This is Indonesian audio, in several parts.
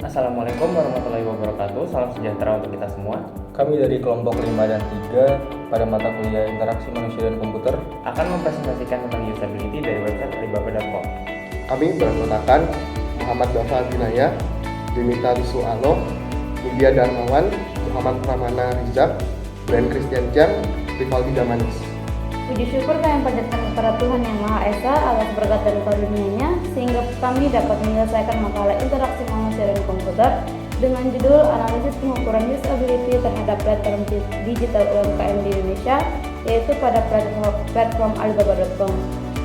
Assalamualaikum warahmatullahi wabarakatuh. Salam sejahtera untuk kita semua. Kami dari kelompok 5 dan 3 pada mata kuliah Interaksi Manusia dan Komputer Akan mempresentasikan tentang usability dari website alibaba.com. Kami beranggotakan Muhammad Dafa Binaya, Dimita Lisualo, Widya Darmawan, Muhammad Pramana Rizak, Brian Christian Chan, Rivaldi Damanis. Puji syukur kami panjatkan kepada Tuhan Yang Maha Esa atas berkat dan karunia-Nya sehingga kami dapat menyelesaikan makalah interaksi manusia dan komputer dengan judul Analisis Pengukuran Usability terhadap Platform Digital UMKM di Indonesia, yaitu pada platform alibaba.com.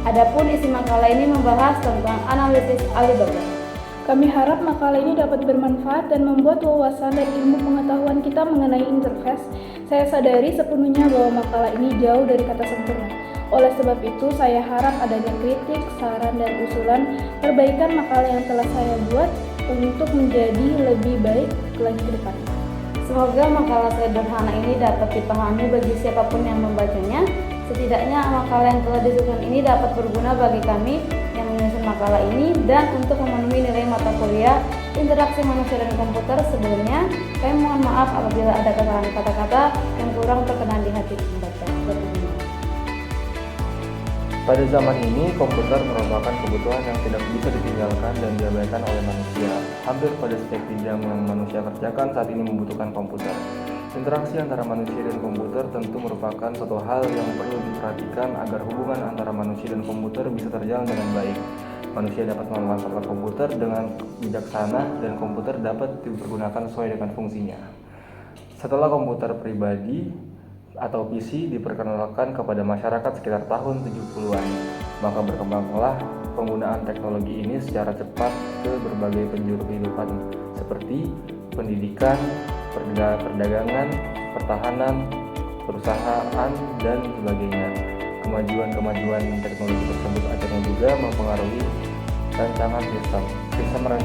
Adapun isi makalah ini membahas tentang analisis Alibaba. Kami harap makalah ini dapat bermanfaat dan membuat wawasan dan ilmu pengetahuan kita mengenai interface. Saya sadari sepenuhnya bahwa makalah ini jauh dari kata sempurna. Oleh sebab itu, saya harap adanya kritik, saran, dan usulan perbaikan makalah yang telah saya buat untuk menjadi lebih baik lagi ke depan. Semoga makalah sederhana ini dapat dipahami bagi siapapun yang membacanya. Setidaknya makalah yang telah disusun ini dapat berguna bagi kami yang menyusun makalah ini dan untuk memenuhi nilai mata kuliah interaksi manusia dan komputer sebelumnya. Kami mohon maaf apabila ada kesalahan kata-kata yang kurang berkenan di hati pembaca. Pada zaman ini, komputer merupakan kebutuhan yang tidak bisa ditinggalkan dan diabaikan oleh manusia. Hampir pada setiap bidang yang manusia kerjakan saat ini membutuhkan komputer. Interaksi antara manusia dan komputer tentu merupakan suatu hal yang perlu diperhatikan agar hubungan antara manusia dan komputer bisa terjalan dengan baik. Manusia dapat memanfaatkan komputer dengan bijaksana dan komputer dapat dipergunakan sesuai dengan fungsinya. Setelah komputer pribadi atau PC diperkenalkan kepada masyarakat sekitar tahun 70-an, maka berkembanglah penggunaan teknologi ini secara cepat ke berbagai penjuru kehidupan seperti pendidikan, perdagangan, pertahanan, perusahaan, dan sebagainya. Kemajuan teknologi tersebut akhirnya juga mempengaruhi rancangan sistem.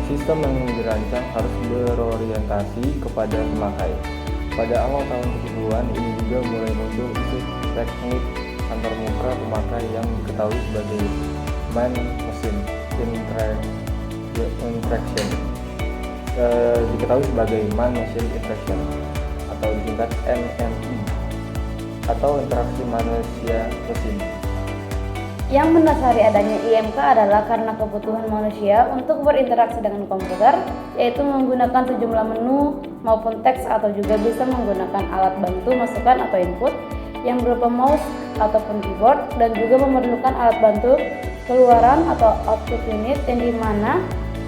Sistem yang dirancang harus berorientasi kepada pemakai. Pada awal tahun 70-an ini juga mulai muncul isu teknik antarmuka pemakai yang diketahui sebagai man-machine interaction. Diketahui sebagai man-machine interaction atau disingkat MMI atau interaksi manusia-mesin. Yang mendasari adanya IMK adalah karena kebutuhan manusia untuk berinteraksi dengan komputer, yaitu menggunakan sejumlah menu maupun teks atau juga bisa menggunakan alat bantu masukan atau input yang berupa mouse ataupun keyboard, dan juga memerlukan alat bantu keluaran atau output unit yang dimana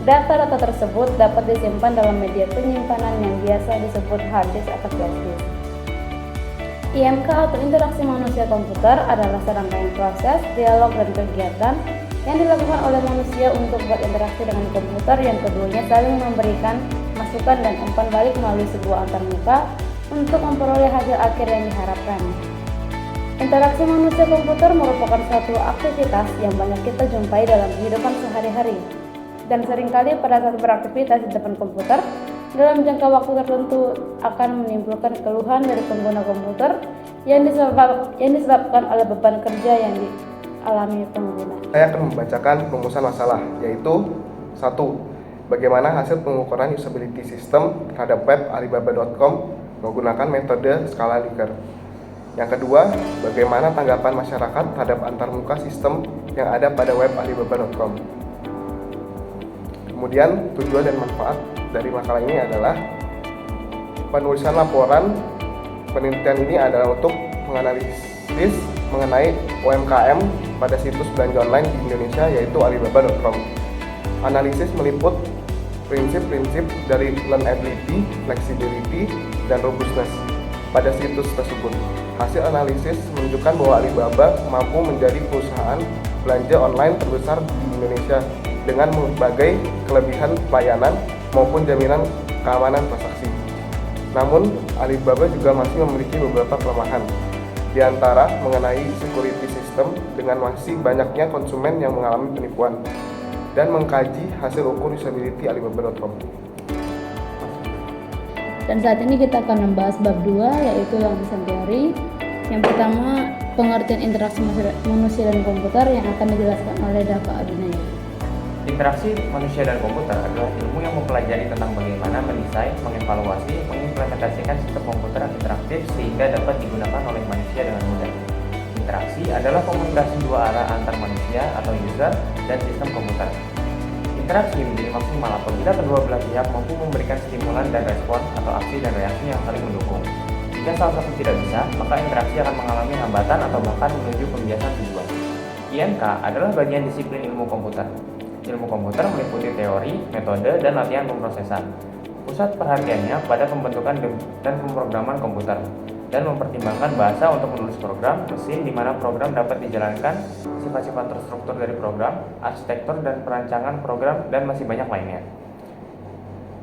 data-data tersebut dapat disimpan dalam media penyimpanan yang biasa disebut hard disk atau flash disk. IMK atau interaksi manusia komputer adalah serangkaian proses, dialog, dan kegiatan yang dilakukan oleh manusia untuk berinteraksi dengan komputer yang keduanya saling memberikan masukan dan umpan balik melalui sebuah antarmuka untuk memperoleh hasil akhir yang diharapkan. Interaksi manusia komputer merupakan suatu aktivitas yang banyak kita jumpai dalam kehidupan sehari-hari, dan seringkali pada saat beraktivitas di depan komputer dalam jangka waktu tertentu akan menimbulkan keluhan dari pengguna komputer yang disebabkan oleh beban kerja yang dialami pengguna. Saya akan membacakan rumusan masalah, yaitu 1. Bagaimana hasil pengukuran usability system terhadap web alibaba.com menggunakan metode skala Likert. Yang kedua, bagaimana tanggapan masyarakat terhadap antarmuka sistem yang ada pada web alibaba.com. Kemudian tujuan dan manfaat dari makalah ini adalah penulisan laporan penelitian ini adalah untuk menganalisis mengenai UMKM pada situs belanja online di Indonesia, yaitu alibaba.com. Analisis meliput prinsip-prinsip dari learnability, flexibility, dan robustness pada situs tersebut. Hasil analisis menunjukkan bahwa Alibaba mampu menjadi perusahaan belanja online terbesar di Indonesia dengan berbagai kelebihan pelayanan maupun jaminan keamanan transaksi. Namun, Alibaba juga masih memiliki beberapa kelemahan, di antara mengenai security system dengan masih banyaknya konsumen yang mengalami penipuan, dan mengkaji hasil ukur usability alibaba.com. Dan saat ini kita akan membahas bab 2, yaitu lapisan teori. Yang pertama, pengertian interaksi manusia dan komputer yang akan dijelaskan oleh Dafa Abinaya. Interaksi manusia dan komputer adalah ilmu yang mempelajari tentang bagaimana mendesain, mengevaluasi, mengimplementasikan sistem komputer yang interaktif sehingga dapat digunakan oleh manusia dengan mudah. Interaksi adalah komunikasi dua arah antar manusia atau user dan sistem komputer. Interaksi menjadi maksimal apabila kedua belah pihak mampu memberikan stimulan dan respon atau aksi dan reaksi yang saling mendukung. Jika salah satu tidak bisa, maka interaksi akan mengalami hambatan atau bahkan menuju pembiasan tujuan. IMK adalah bagian disiplin ilmu komputer. Ilmu komputer meliputi teori, metode, dan latihan pemrosesan. Pusat perhatiannya pada pembentukan dan pemrograman komputer, dan mempertimbangkan bahasa untuk menulis program, mesin di mana program dapat dijalankan, sifat-sifat terstruktur dari program, arsitektur dan perancangan program, dan masih banyak lainnya.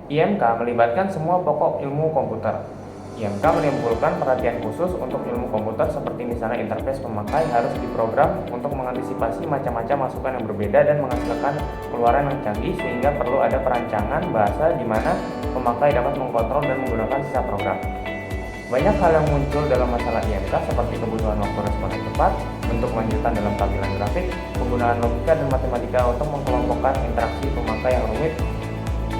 IMK melibatkan semua pokok ilmu komputer. IMK menimbulkan perhatian khusus untuk ilmu komputer seperti misalnya interface pemakai harus diprogram untuk mengantisipasi macam-macam masukan yang berbeda dan menghasilkan keluaran yang canggih sehingga perlu ada perancangan bahasa di mana pemakai dapat mengkontrol dan menggunakan sisa program. Banyak hal yang muncul dalam masalah IMK seperti kebutuhan waktu respon yang cepat, bentuk lanjutan dalam tampilan grafik, penggunaan logika dan matematika untuk mengelompokkan interaksi pemakai yang rumit,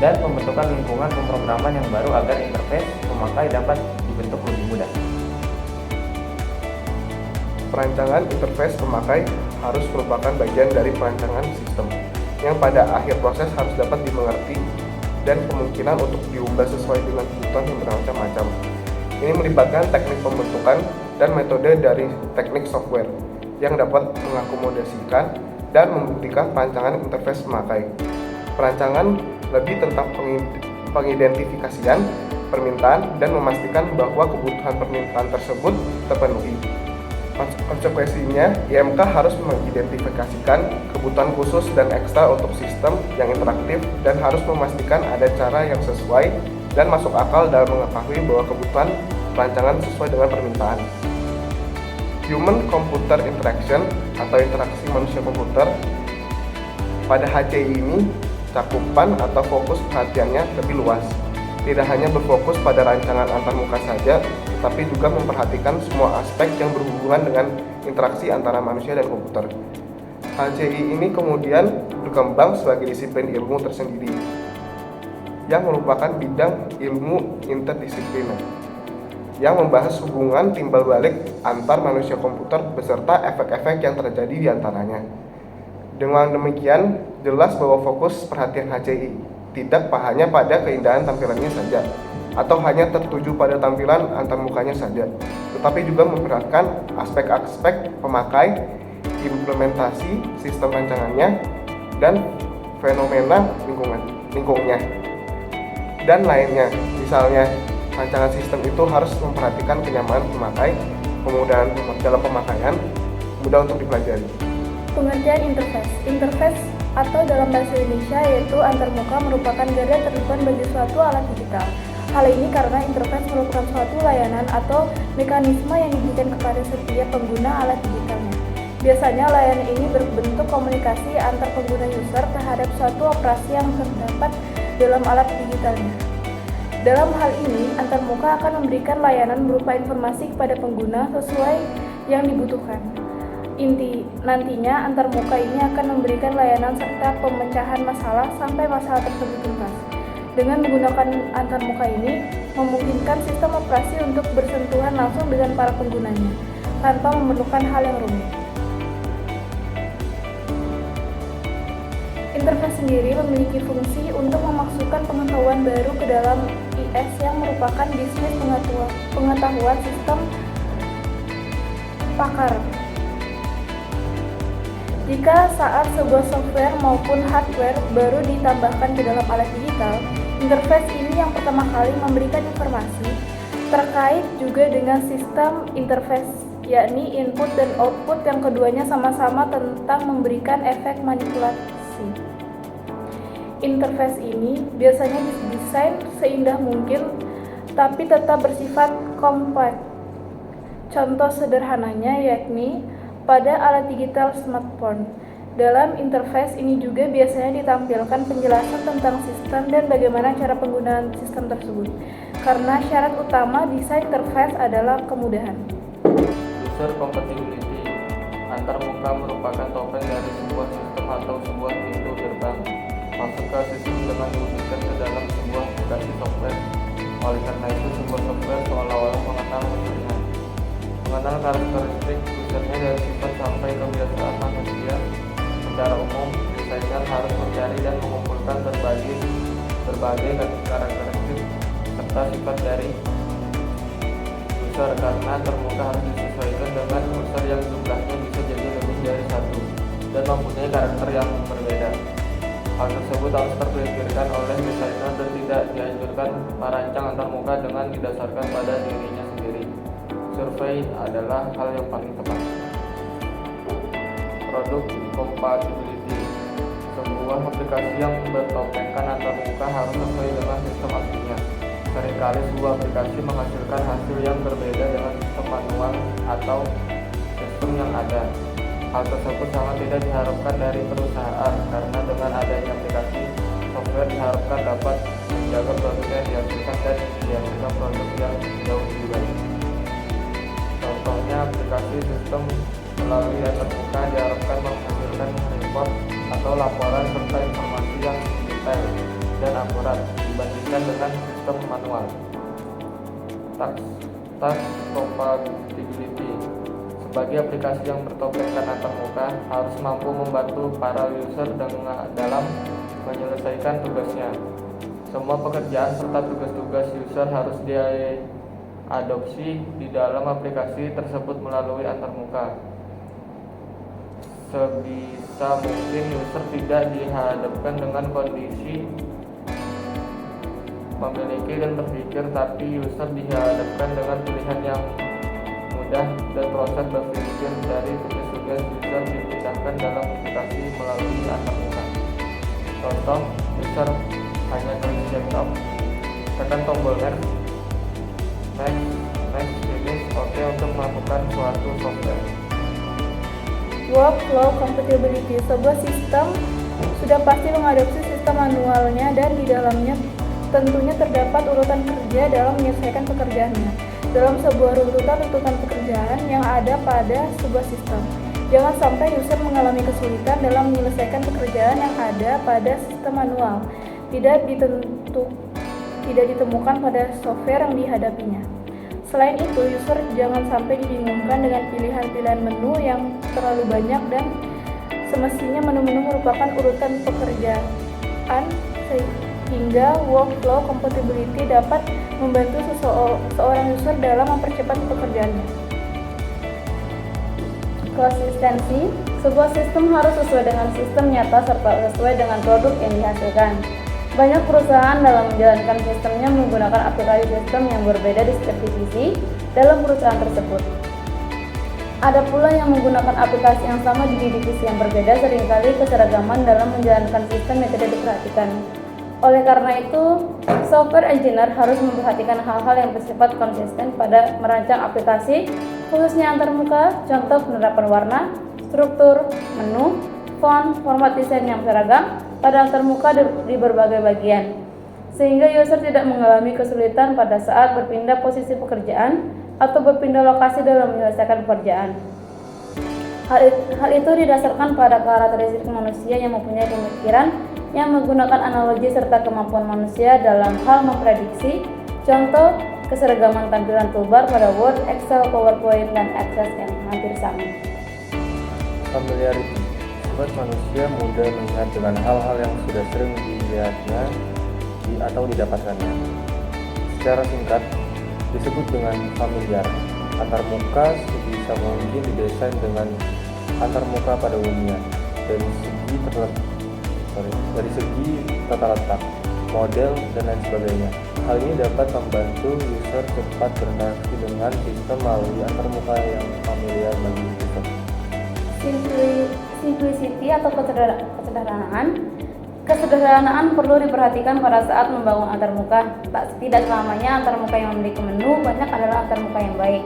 dan pembentukan lingkungan pemrograman yang baru agar interface pemakai dapat dibentuk lebih mudah. Perancangan interface pemakai harus merupakan bagian dari perancangan sistem yang pada akhir proses harus dapat dimengerti dan kemungkinan untuk diubah sesuai dengan kebutuhan yang bermacam-macam. Ini melibatkan teknik pembentukan dan metode dari teknik software yang dapat mengakomodasikan dan membuktikan perancangan interface pemakai. Perancangan lebih tentang pengidentifikasian permintaan dan memastikan bahwa kebutuhan permintaan tersebut terpenuhi. Konsekuensinya, IMK harus mengidentifikasikan kebutuhan khusus dan ekstra untuk sistem yang interaktif dan harus memastikan ada cara yang sesuai dan masuk akal dalam mengetahui bahwa kebutuhan perancangan sesuai dengan permintaan. Human Computer Interaction atau interaksi manusia komputer. Pada HCI ini, cakupan atau fokus perhatiannya lebih luas. Tidak hanya berfokus pada rancangan antarmuka saja, tetapi juga memperhatikan semua aspek yang berhubungan dengan interaksi antara manusia dan komputer. HCI ini kemudian berkembang sebagai disiplin ilmu tersendiri, yang merupakan bidang ilmu interdisipliner, yang membahas hubungan timbal balik antar manusia komputer beserta efek-efek yang terjadi di antaranya. Dengan demikian, jelas bahwa fokus perhatian HCI tidak hanya pada keindahan tampilannya saja, atau hanya tertuju pada tampilan antarmukanya saja, tetapi juga memperhatikan aspek-aspek pemakai, implementasi sistem rancangannya, dan fenomena lingkungnya, dan lainnya. Misalnya, rancangan sistem itu harus memperhatikan kenyamanan pemakai, kemudahan dalam pemakaian, mudah untuk dipelajari. Pengertian interface. Interface atau dalam bahasa Indonesia yaitu antarmuka merupakan garda terdepan bagi suatu alat digital. Hal ini karena interface merupakan suatu layanan atau mekanisme yang diberikan kepada setiap pengguna alat digitalnya. Biasanya layanan ini berbentuk komunikasi antar pengguna user terhadap suatu operasi yang terdapat dalam alat digitalnya. Dalam hal ini, antarmuka akan memberikan layanan berupa informasi kepada pengguna sesuai yang dibutuhkan. Nantinya antarmuka ini akan memberikan layanan serta pemecahan masalah sampai masalah tersebut tuntas. Dengan menggunakan antarmuka ini, memungkinkan sistem operasi untuk bersentuhan langsung dengan para penggunanya, tanpa memerlukan hal yang rumit. Interface sendiri memiliki fungsi untuk memasukkan pengetahuan baru ke dalam IS yang merupakan bisnis pengetahuan sistem pakar. Jika saat sebuah software maupun hardware baru ditambahkan ke dalam alat digital, interface ini yang pertama kali memberikan informasi terkait juga dengan sistem interface, yakni input dan output yang keduanya sama-sama tentang memberikan efek manipulasi. Interface ini biasanya didesain seindah mungkin, tapi tetap bersifat kompleks. Contoh sederhananya yakni pada alat digital smartphone. Dalam interface ini juga biasanya ditampilkan penjelasan tentang sistem dan bagaimana cara penggunaan sistem tersebut. Karena syarat utama desain interface adalah kemudahan. User compatibility. Antarmuka merupakan topeng dari sebuah sistem atau sebuah pintu gerbang. ke sistem dengan diwujudkan ke dalam sebuah aplikasi software. Oleh karena itu, sebuah software seolah-olah mengenal usernya, mengenal karakteristik usernya dari sifat sampai kebiasaan manusia. Secara umum, desainer harus mencari dan mengumpulkan berbagai karakteristik serta sifat dari user, karena termuka harus disesuaikan dengan user yang jumlahnya bisa jadi lebih dari satu dan mempunyai karakter yang berbeda. Hal tersebut harus terpikirkan oleh desainer dan tidak dianjurkan merancang antarmuka dengan didasarkan pada dirinya sendiri. Survei adalah hal yang paling tepat. Produk compatibility. Sebuah aplikasi yang bertopengkan antarmuka harus sesuai dengan sistem aslinya. Seringkali sebuah aplikasi menghasilkan hasil yang berbeda dengan sistem manual atau sistem yang ada. Hal tersebut sangat tidak diharapkan dari perusahaan, karena dengan adanya aplikasi, software diharapkan dapat menjaga produk yang dihasilkan dan dihasilkan produk yang jauh lebih baik. Contohnya, aplikasi sistem melalui antarmuka diharapkan menghasilkan report atau laporan serta informasi yang detail dan akurat dibandingkan dengan sistem manual. Task compatibility. Sebagai aplikasi yang bertopengkan antarmuka harus mampu membantu para user dalam menyelesaikan tugasnya. Semua pekerjaan serta tugas-tugas user harus diadopsi di dalam aplikasi tersebut melalui antarmuka. Sebisa mungkin user tidak dihadapkan dengan kondisi memiliki dan berpikir, tapi user dihadapkan dengan pilihan yang mudah dan proses berpikir dari tugas-tugas user dipindahkan dalam aplikasi melalui antarmuka. Contoh, user hanya tulis desktop, tekan tombol next, finish, OK untuk melakukan suatu software. Workflow compatibility. Sebuah sistem sudah pasti mengadopsi sistem manualnya dan di dalamnya tentunya terdapat urutan kerja dalam menyelesaikan pekerjaannya dalam sebuah runtutan pekerjaan yang ada pada sebuah sistem. Jangan sampai user mengalami kesulitan dalam menyelesaikan pekerjaan yang ada pada sistem manual, tidak ditemukan pada software yang dihadapinya. Selain itu, user jangan sampai dibingungkan dengan pilihan-pilihan menu yang terlalu banyak dan semestinya menu-menu merupakan urutan pekerjaan, sehingga workflow compatibility dapat membantu seorang user dalam mempercepat pekerjaannya. Konsistensi. Sebuah sistem harus sesuai dengan sistem nyata serta sesuai dengan produk yang dihasilkan. Banyak perusahaan dalam menjalankan sistemnya menggunakan aplikasi sistem yang berbeda di setiap divisi dalam perusahaan tersebut. Ada pula yang menggunakan aplikasi yang sama di divisi yang berbeda, seringkali keseragaman dalam menjalankan sistem yang tidak diperhatikan. Oleh karena itu, software engineer harus memperhatikan hal-hal yang bersifat konsisten pada merancang aplikasi, khususnya antarmuka, contoh penerapan warna, struktur, menu, font, format desain yang seragam pada antarmuka di berbagai bagian, sehingga user tidak mengalami kesulitan pada saat berpindah posisi pekerjaan atau berpindah lokasi dalam menyelesaikan pekerjaan. Hal itu didasarkan pada karakteristik manusia yang mempunyai pemikiran yang menggunakan analogi serta kemampuan manusia dalam hal memprediksi, contoh keseragaman tampilan toolbar pada Word, Excel, PowerPoint, dan Access yang hampir sama. Familiarity. Sifat manusia mudah melihat dengan hal-hal yang sudah sering dilihatnya atau didapatkannya. Secara singkat, disebut dengan familiar. Antarmuka sebisa mungkin didesain dengan antarmuka pada umumnya dari segi tata letak, model, dan lain sebagainya. Hal ini dapat membantu user cepat berinteraksi dengan sistem melalui antarmuka yang familiar bagi user. Simplicity atau kesederhanaan perlu diperhatikan pada saat membangun antarmuka. Tidak selamanya antarmuka yang memiliki menu banyak adalah antarmuka yang baik.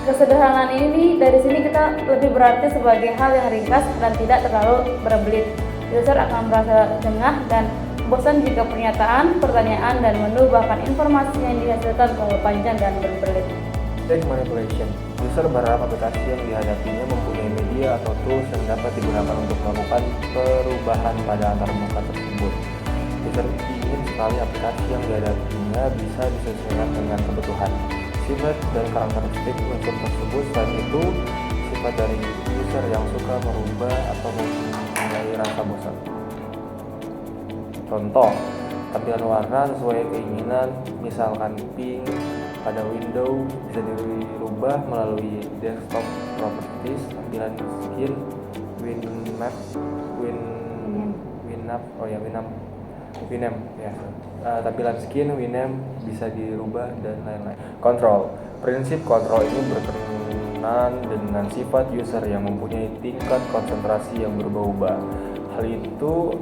Kesederhanaan ini dari sini kita lebih berarti sebagai hal yang ringkas dan tidak terlalu berbelit. User akan merasa jengah dan bosan jika pernyataan, pertanyaan, dan menu bahkan informasi yang dihasilkan terlalu panjang dan berbelit. Text manipulation. User berharap aplikasi yang dihadapinya mempunyai media atau tools yang dapat digunakan untuk melakukan perubahan pada antarmuka tersebut. User ingin sekali aplikasi yang dihadapinya bisa disesuaikan dengan kebutuhan, sifat, dan karakteristik unsur tersebut. Selain itu, sifat dari user yang suka merubah atau mempunyai rasa bosan. Contoh, tampilan warna sesuai keinginan, misalkan pink pada window bisa dirubah melalui desktop properties, tampilan skin, Winamp ya. Tampilan skin, Winamp bisa dirubah dan lain-lain. Control. Prinsip kontrol ini berkenaan dengan sifat user yang mempunyai tingkat konsentrasi yang berubah-ubah. Hal itu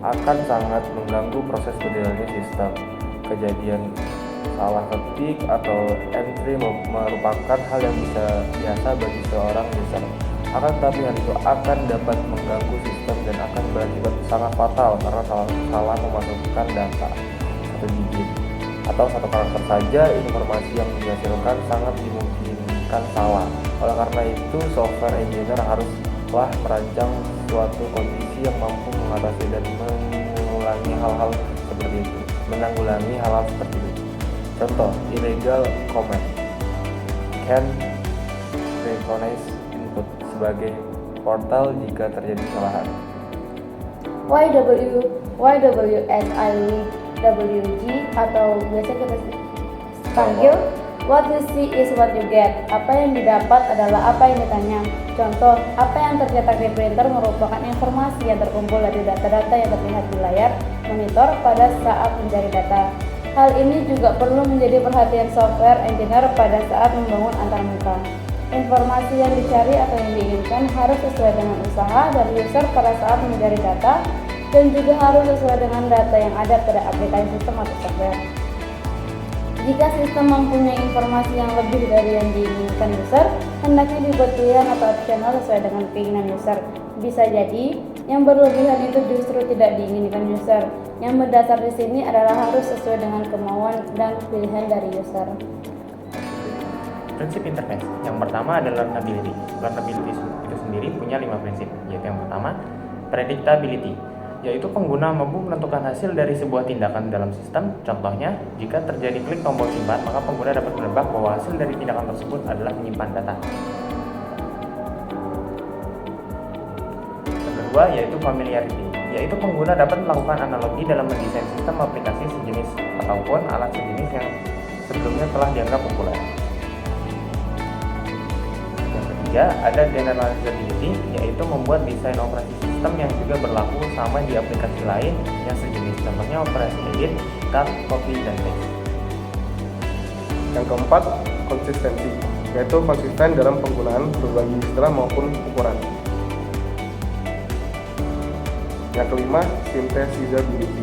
akan sangat mengganggu proses berjalannya sistem. Kejadian salah ketik atau entry merupakan hal yang biasa bagi seorang user. Akan tetapi hal itu akan dapat mengganggu sistem dan akan berakibat sangat fatal karena salah memasukkan data satu digit atau satu karakter saja, informasi yang dihasilkan sangat dimungkinkan salah. Oleh karena itu, software engineer haruslah merancang suatu kondisi yang mampu mengatasi dan menanggulangi hal-hal seperti itu. Contoh, illegal comment can recognize input sebagai portal jika terjadi kesalahan. YWSIWG atau biasa kita panggil what you see is what you get. Apa yang didapat adalah apa yang ditanya. Contoh, apa yang tercetak di printer merupakan informasi yang terkumpul dari data-data yang terlihat di layar monitor pada saat mencari data. Hal ini juga perlu menjadi perhatian software engineer pada saat membangun antarmuka. Informasi yang dicari atau yang diinginkan harus sesuai dengan usaha dari user pada saat mencari data dan juga harus sesuai dengan data yang ada pada aplikasi sistem atau software. Jika sistem mempunyai informasi yang lebih dari yang diinginkan user, hendaknya dibuat pilihan atau opsional sesuai dengan keinginan user. Bisa jadi yang berlebihan itu justru tidak diinginkan user. Yang berdasar di sini adalah harus sesuai dengan kemauan dan pilihan dari user. Prinsip interface. Yang pertama adalah learnability. Learnability itu sendiri punya 5 prinsip, yaitu yang pertama, predictability, yaitu pengguna mampu menentukan hasil dari sebuah tindakan dalam sistem. Contohnya, jika terjadi klik tombol simpan, maka pengguna dapat menebak bahwa hasil dari tindakan tersebut adalah menyimpan data. Yang kedua, yaitu familiarity, yaitu pengguna dapat melakukan analogi dalam mendesain sistem aplikasi sejenis ataupun alat sejenis yang sebelumnya telah dianggap populer. Yang ketiga, ada generalizability, yaitu membuat desain operasi sistem yang juga berlaku sama di aplikasi lain yang sejenis. Contohnya operasi edit, cut, copy, dan paste. Yang keempat, konsistensi, yaitu konsisten dalam penggunaan berbagai istilah maupun ukuran. Yang kelima, synthesizability,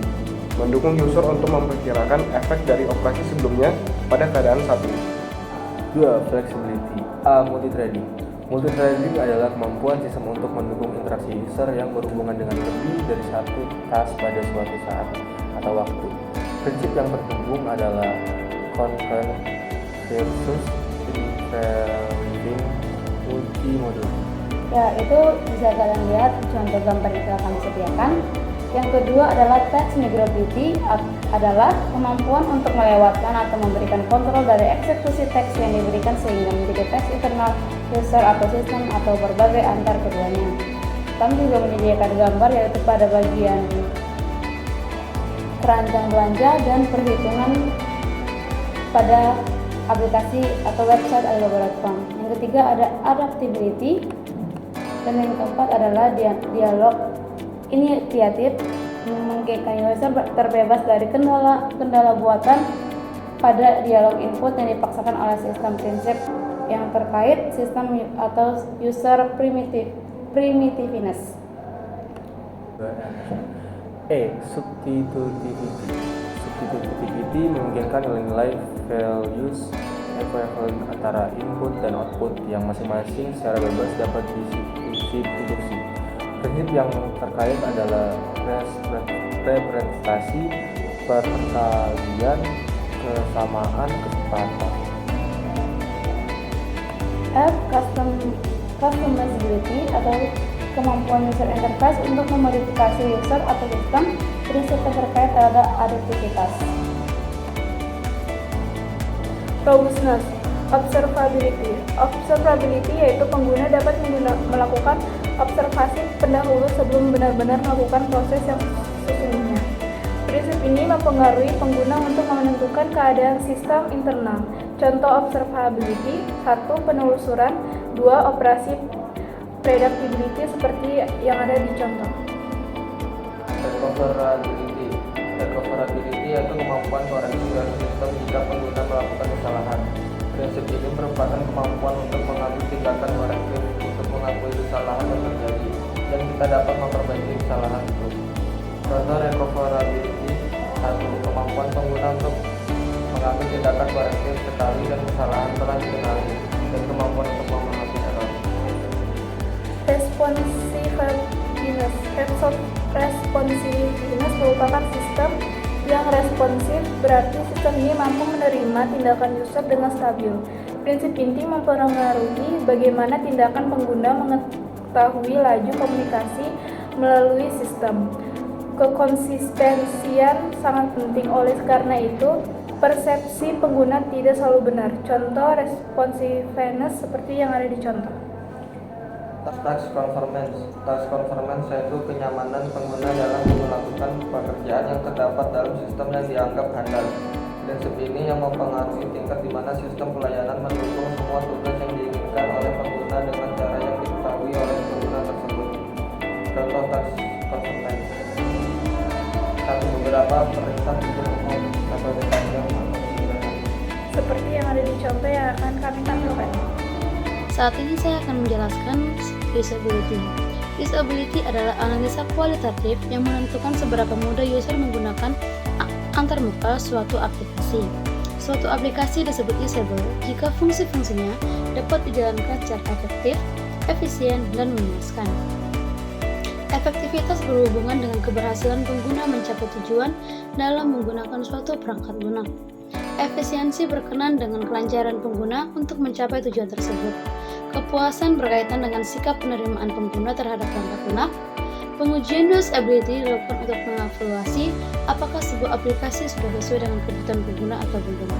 mendukung user untuk memperkirakan efek dari operasi sebelumnya pada keadaan saat ini. 2. Flexibility. Multithreading. Multithreading adalah kemampuan sistem untuk mendukung interaksi user yang berhubungan dengan lebih dari satu task pada suatu saat atau waktu. Prinsip yang terhubung adalah concurrent versus interleaving multimodal. Ya, itu bisa kalian lihat contoh gambar yang telah kami sediakan. Yang kedua adalah text migrability, adalah kemampuan untuk melewatkan atau memberikan kontrol dari eksekusi teks yang diberikan sehingga menjadi teks internal user atau sistem atau berbagai antar keduanya. Kami juga menyediakan gambar yaitu pada bagian keranjang belanja dan perhitungan pada aplikasi atau website Alibaba.com. Yang ketiga ada adaptability, dan yang keempat adalah dialog initiatif, memungkinkan user terbebas dari kendala buatan pada dialog input yang dipaksakan oleh sistem. Prinsip yang terkait sistem atau user primitiveness. Substitutivity. Substitutivity memungkinkan nilai values equivalent antara input dan output yang masing-masing secara bebas dapat disubstitusi. Prinsip yang terkait adalah representasi, perkalian, kesamaan, kecepatan. F. Customizability atau kemampuan user interface untuk memodifikasi user atau sistem, prinsip terkait terhadap adaptivitas. Robustness. Observability yaitu pengguna dapat melakukan observasi pendahulu sebelum benar-benar melakukan proses yang sesungguhnya. Prinsip ini mempengaruhi pengguna untuk menentukan keadaan sistem internal. Contoh observability: 1. Penelusuran, 2. Operasi predictability seperti yang ada di contoh. Recoverability yaitu kemampuan koreksi dari sistem jika pengguna melakukan kesalahan. Prinsip ini merupakan kemampuan untuk mengambil tindakan korektif untuk mengakui kesalahan yang terjadi dan kita dapat memperbaiki kesalahan itu. Contoh recoverability: 1. Kemampuan pengguna untuk mengambil tindakan korektif sekali dan kesalahan telah dikenali dan kemampuan untuk memahami error. Responsiveness merupakan sistem yang responsif, berarti sistem ini mampu menerima tindakan user dengan stabil. Prinsip inti mempengaruhi bagaimana tindakan pengguna mengetahui laju komunikasi melalui sistem. Kekonsistensian sangat penting, oleh karena itu persepsi pengguna tidak selalu benar. Contoh responsiveness seperti yang ada di contoh. Task conformance yaitu kenyamanan pengguna dalam melakukan pekerjaan yang terdapat dalam sistem yang dianggap handal. Prinsip ini yang mempengaruhi tingkat di mana sistem pelayanan mendukung semua tugas yang diinginkan oleh pengguna dengan cara yang diketahui oleh pengguna tersebut. Contoh task conformance: 1. Beberapa perintah untuk umum metode panjang atau sederhana. Seperti yang ada di contoh yang akan kami tampilkan. Saat ini saya akan menjelaskan usability. Usability adalah analisa kualitatif yang menentukan seberapa mudah user menggunakan antarmuka suatu aplikasi. Suatu aplikasi disebut usable jika fungsi-fungsinya dapat dijalankan secara efektif, efisien, dan memuaskan. Efektivitas berhubungan dengan keberhasilan pengguna mencapai tujuan dalam menggunakan suatu perangkat lunak. Efisiensi berkenan dengan kelancaran pengguna untuk mencapai tujuan tersebut. Kepuasan berkaitan dengan sikap penerimaan pengguna terhadap perangkat lunak. Pengujian usability dilakukan untuk mengevaluasi apakah sebuah aplikasi sudah sesuai dengan kebutuhan pengguna atau belum.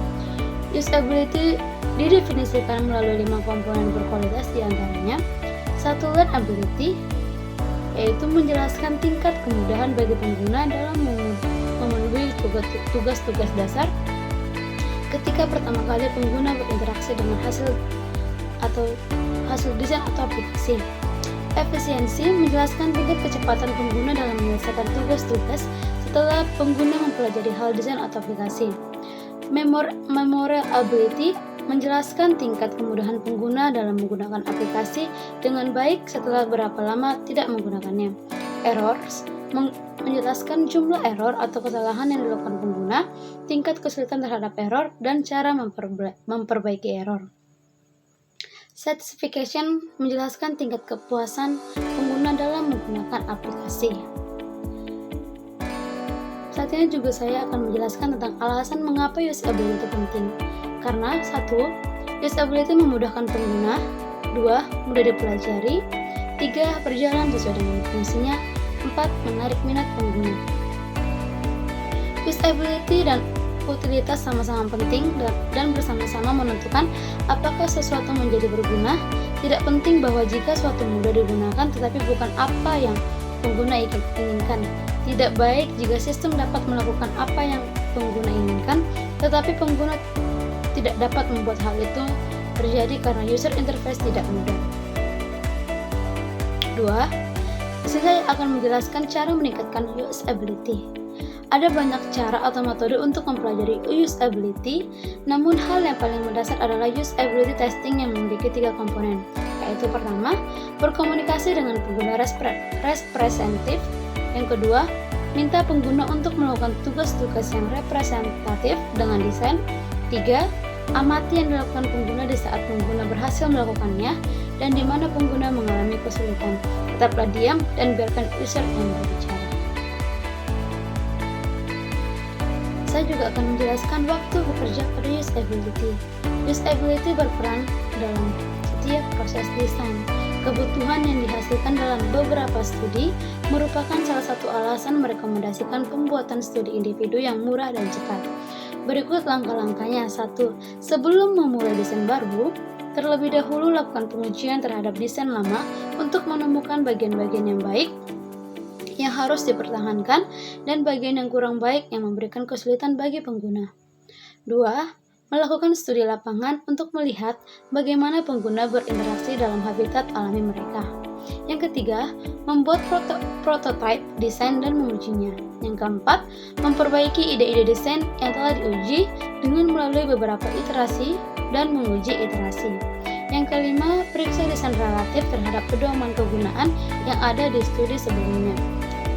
Usability didefinisikan melalui 5 komponen berkualitas, diantaranya 1. Learnability, yaitu menjelaskan tingkat kemudahan bagi pengguna dalam memenuhi tugas-tugas dasar ketika pertama kali pengguna berinteraksi dengan hasil desain atau aplikasi. Efisiensi menjelaskan tingkat kecepatan pengguna dalam menyelesaikan tugas-tugas setelah pengguna mempelajari hal desain atau aplikasi. Memorability menjelaskan tingkat kemudahan pengguna dalam menggunakan aplikasi dengan baik setelah berapa lama tidak menggunakannya. Errors menjelaskan jumlah error atau kesalahan yang dilakukan pengguna, tingkat kesulitan terhadap error, dan cara memperbaiki error. Satisfaction menjelaskan tingkat kepuasan pengguna dalam menggunakan aplikasi. Saat ini juga saya akan menjelaskan tentang alasan mengapa usability itu penting. Karena 1. Usability memudahkan pengguna, 2. Mudah dipelajari, 3. Berjalan sesuai dengan fungsinya, 4. Menarik minat pengguna. Usability dan utilitas sama-sama penting dan bersama-sama menentukan apakah sesuatu menjadi berguna. Tidak penting bahwa jika suatu mudah digunakan tetapi bukan apa yang pengguna inginkan. Tidak baik jika sistem dapat melakukan apa yang pengguna inginkan tetapi pengguna tidak dapat membuat hal itu terjadi karena user interface tidak mudah. 2. Di sini saya akan menjelaskan cara meningkatkan usability. Ada banyak cara atau metode untuk mempelajari usability, namun hal yang paling mendasar adalah usability testing yang memiliki 3 komponen, yaitu pertama, berkomunikasi dengan pengguna representatif. Yang kedua, minta pengguna untuk melakukan tugas-tugas yang representatif dengan desain. 3. Amati yang dilakukan pengguna di saat pengguna berhasil melakukannya dan di mana pengguna mengalami kesulitan. Tetaplah diam dan biarkan user yang berbicara. Saya juga akan menjelaskan waktu bekerja pada usability. Usability berperan dalam setiap proses desain. Kebutuhan yang dihasilkan dalam beberapa studi merupakan salah satu alasan merekomendasikan pembuatan studi individu yang murah dan cepat. Berikut langkah-langkahnya. 1. Sebelum memulai desain baru, terlebih dahulu lakukan pengujian terhadap desain lama untuk menemukan bagian-bagian yang baik yang harus dipertahankan dan bagian yang kurang baik yang memberikan kesulitan bagi pengguna. 2. Melakukan studi lapangan untuk melihat bagaimana pengguna berinteraksi dalam habitat alami mereka. Yang ketiga, membuat prototipe desain dan mengujinya. Yang keempat, memperbaiki ide-ide desain yang telah diuji dengan melalui beberapa iterasi dan menguji iterasi. Yang kelima, periksa desain relatif terhadap pedoman kegunaan yang ada di studi sebelumnya.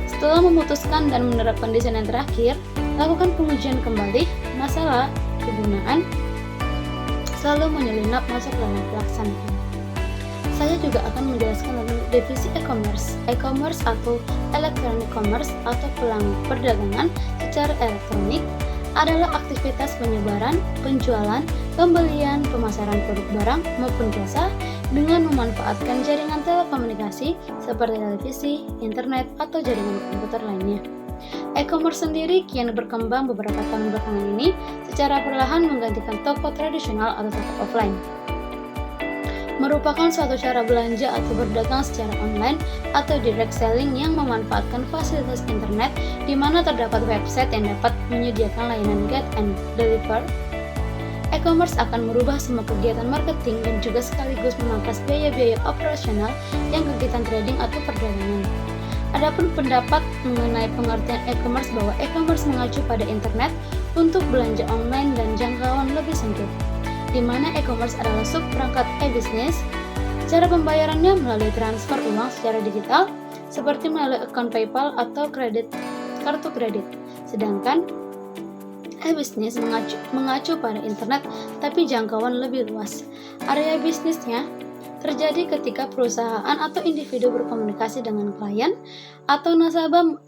Setelah memutuskan dan menerapkan desain yang terakhir, lakukan pengujian kembali masalah kegunaan, selalu menyelinap masuk dalam pelaksanaan. Saya juga akan menjelaskan tentang definisi e-commerce. E-commerce atau electronic commerce atau perdagangan secara elektronik adalah aktivitas penyebaran, penjualan, pembelian, pemasaran produk barang maupun jasa dengan memanfaatkan jaringan telekomunikasi seperti televisi, internet, atau jaringan komputer lainnya. E-commerce sendiri kian berkembang beberapa tahun belakangan ini secara perlahan menggantikan toko tradisional atau toko offline. Merupakan suatu cara belanja atau berdagang secara online atau direct selling yang memanfaatkan fasilitas internet di mana terdapat website yang dapat menyediakan layanan get and deliver. E-commerce akan merubah semua kegiatan marketing dan juga sekaligus memangkas biaya-biaya operasional yang kegiatan trading atau perdagangan. Adapun pendapat mengenai pengertian e-commerce bahwa e-commerce mengacu pada internet untuk belanja online dan jangkauan lebih sempit, di mana e-commerce adalah subperangkat e-bisnis. Cara pembayarannya melalui transfer uang secara digital, seperti melalui akun PayPal atau kartu kredit. Sedangkan e-bisnis mengacu pada internet, tapi jangkauan lebih luas. Area bisnisnya terjadi ketika perusahaan atau individu berkomunikasi dengan klien atau nasabah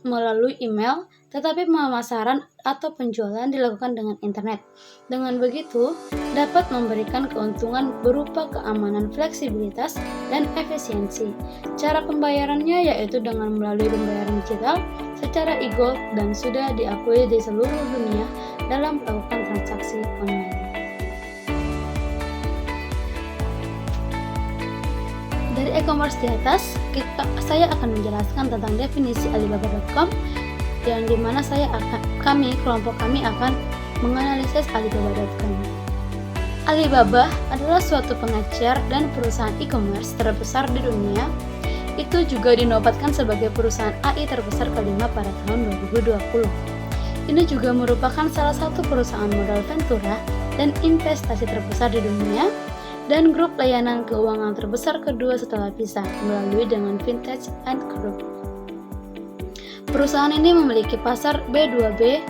melalui email, tetapi pemasaran atau penjualan dilakukan dengan internet. Dengan begitu, dapat memberikan keuntungan berupa keamanan, fleksibilitas, dan efisiensi. Cara pembayarannya yaitu dengan melalui pembayaran digital secara e-gold dan sudah diakui di seluruh dunia dalam melakukan transaksi online. Dari e-commerce di atas, saya akan menjelaskan tentang definisi Alibaba.com, yang dimana kelompok kami akan menganalisis Alibaba.com. Alibaba adalah suatu pengecer dan perusahaan e-commerce terbesar di dunia. Itu juga dinobatkan sebagai perusahaan AI terbesar kelima pada tahun 2020. Ini juga merupakan salah satu perusahaan modal ventura dan investasi terbesar di dunia, dan grup layanan keuangan terbesar kedua setelah Visa melalui dengan Vintage and Group. Perusahaan ini memiliki pasar B2B,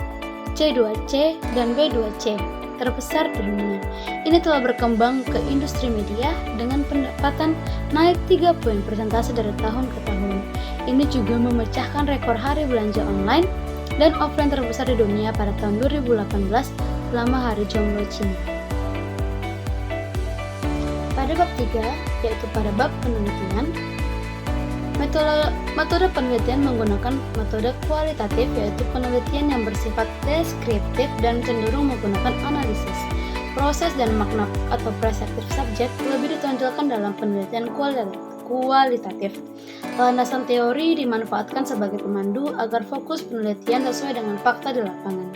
C2C, dan B2C terbesar di dunia. Ini telah berkembang ke industri media dengan pendapatan naik 3 poin persentase dari tahun ke tahun. Ini juga memecahkan rekor hari belanja online dan offline terbesar di dunia pada tahun 2018 selama Hari Jomblo Cina. Pada bab 3, yaitu pada bab penelitian, metode penelitian menggunakan metode kualitatif, yaitu penelitian yang bersifat deskriptif dan cenderung menggunakan analisis, proses dan makna atau perseptif subjek lebih ditonjolkan dalam penelitian kualitatif. Landasan teori dimanfaatkan sebagai pemandu agar fokus penelitian sesuai dengan fakta di lapangan.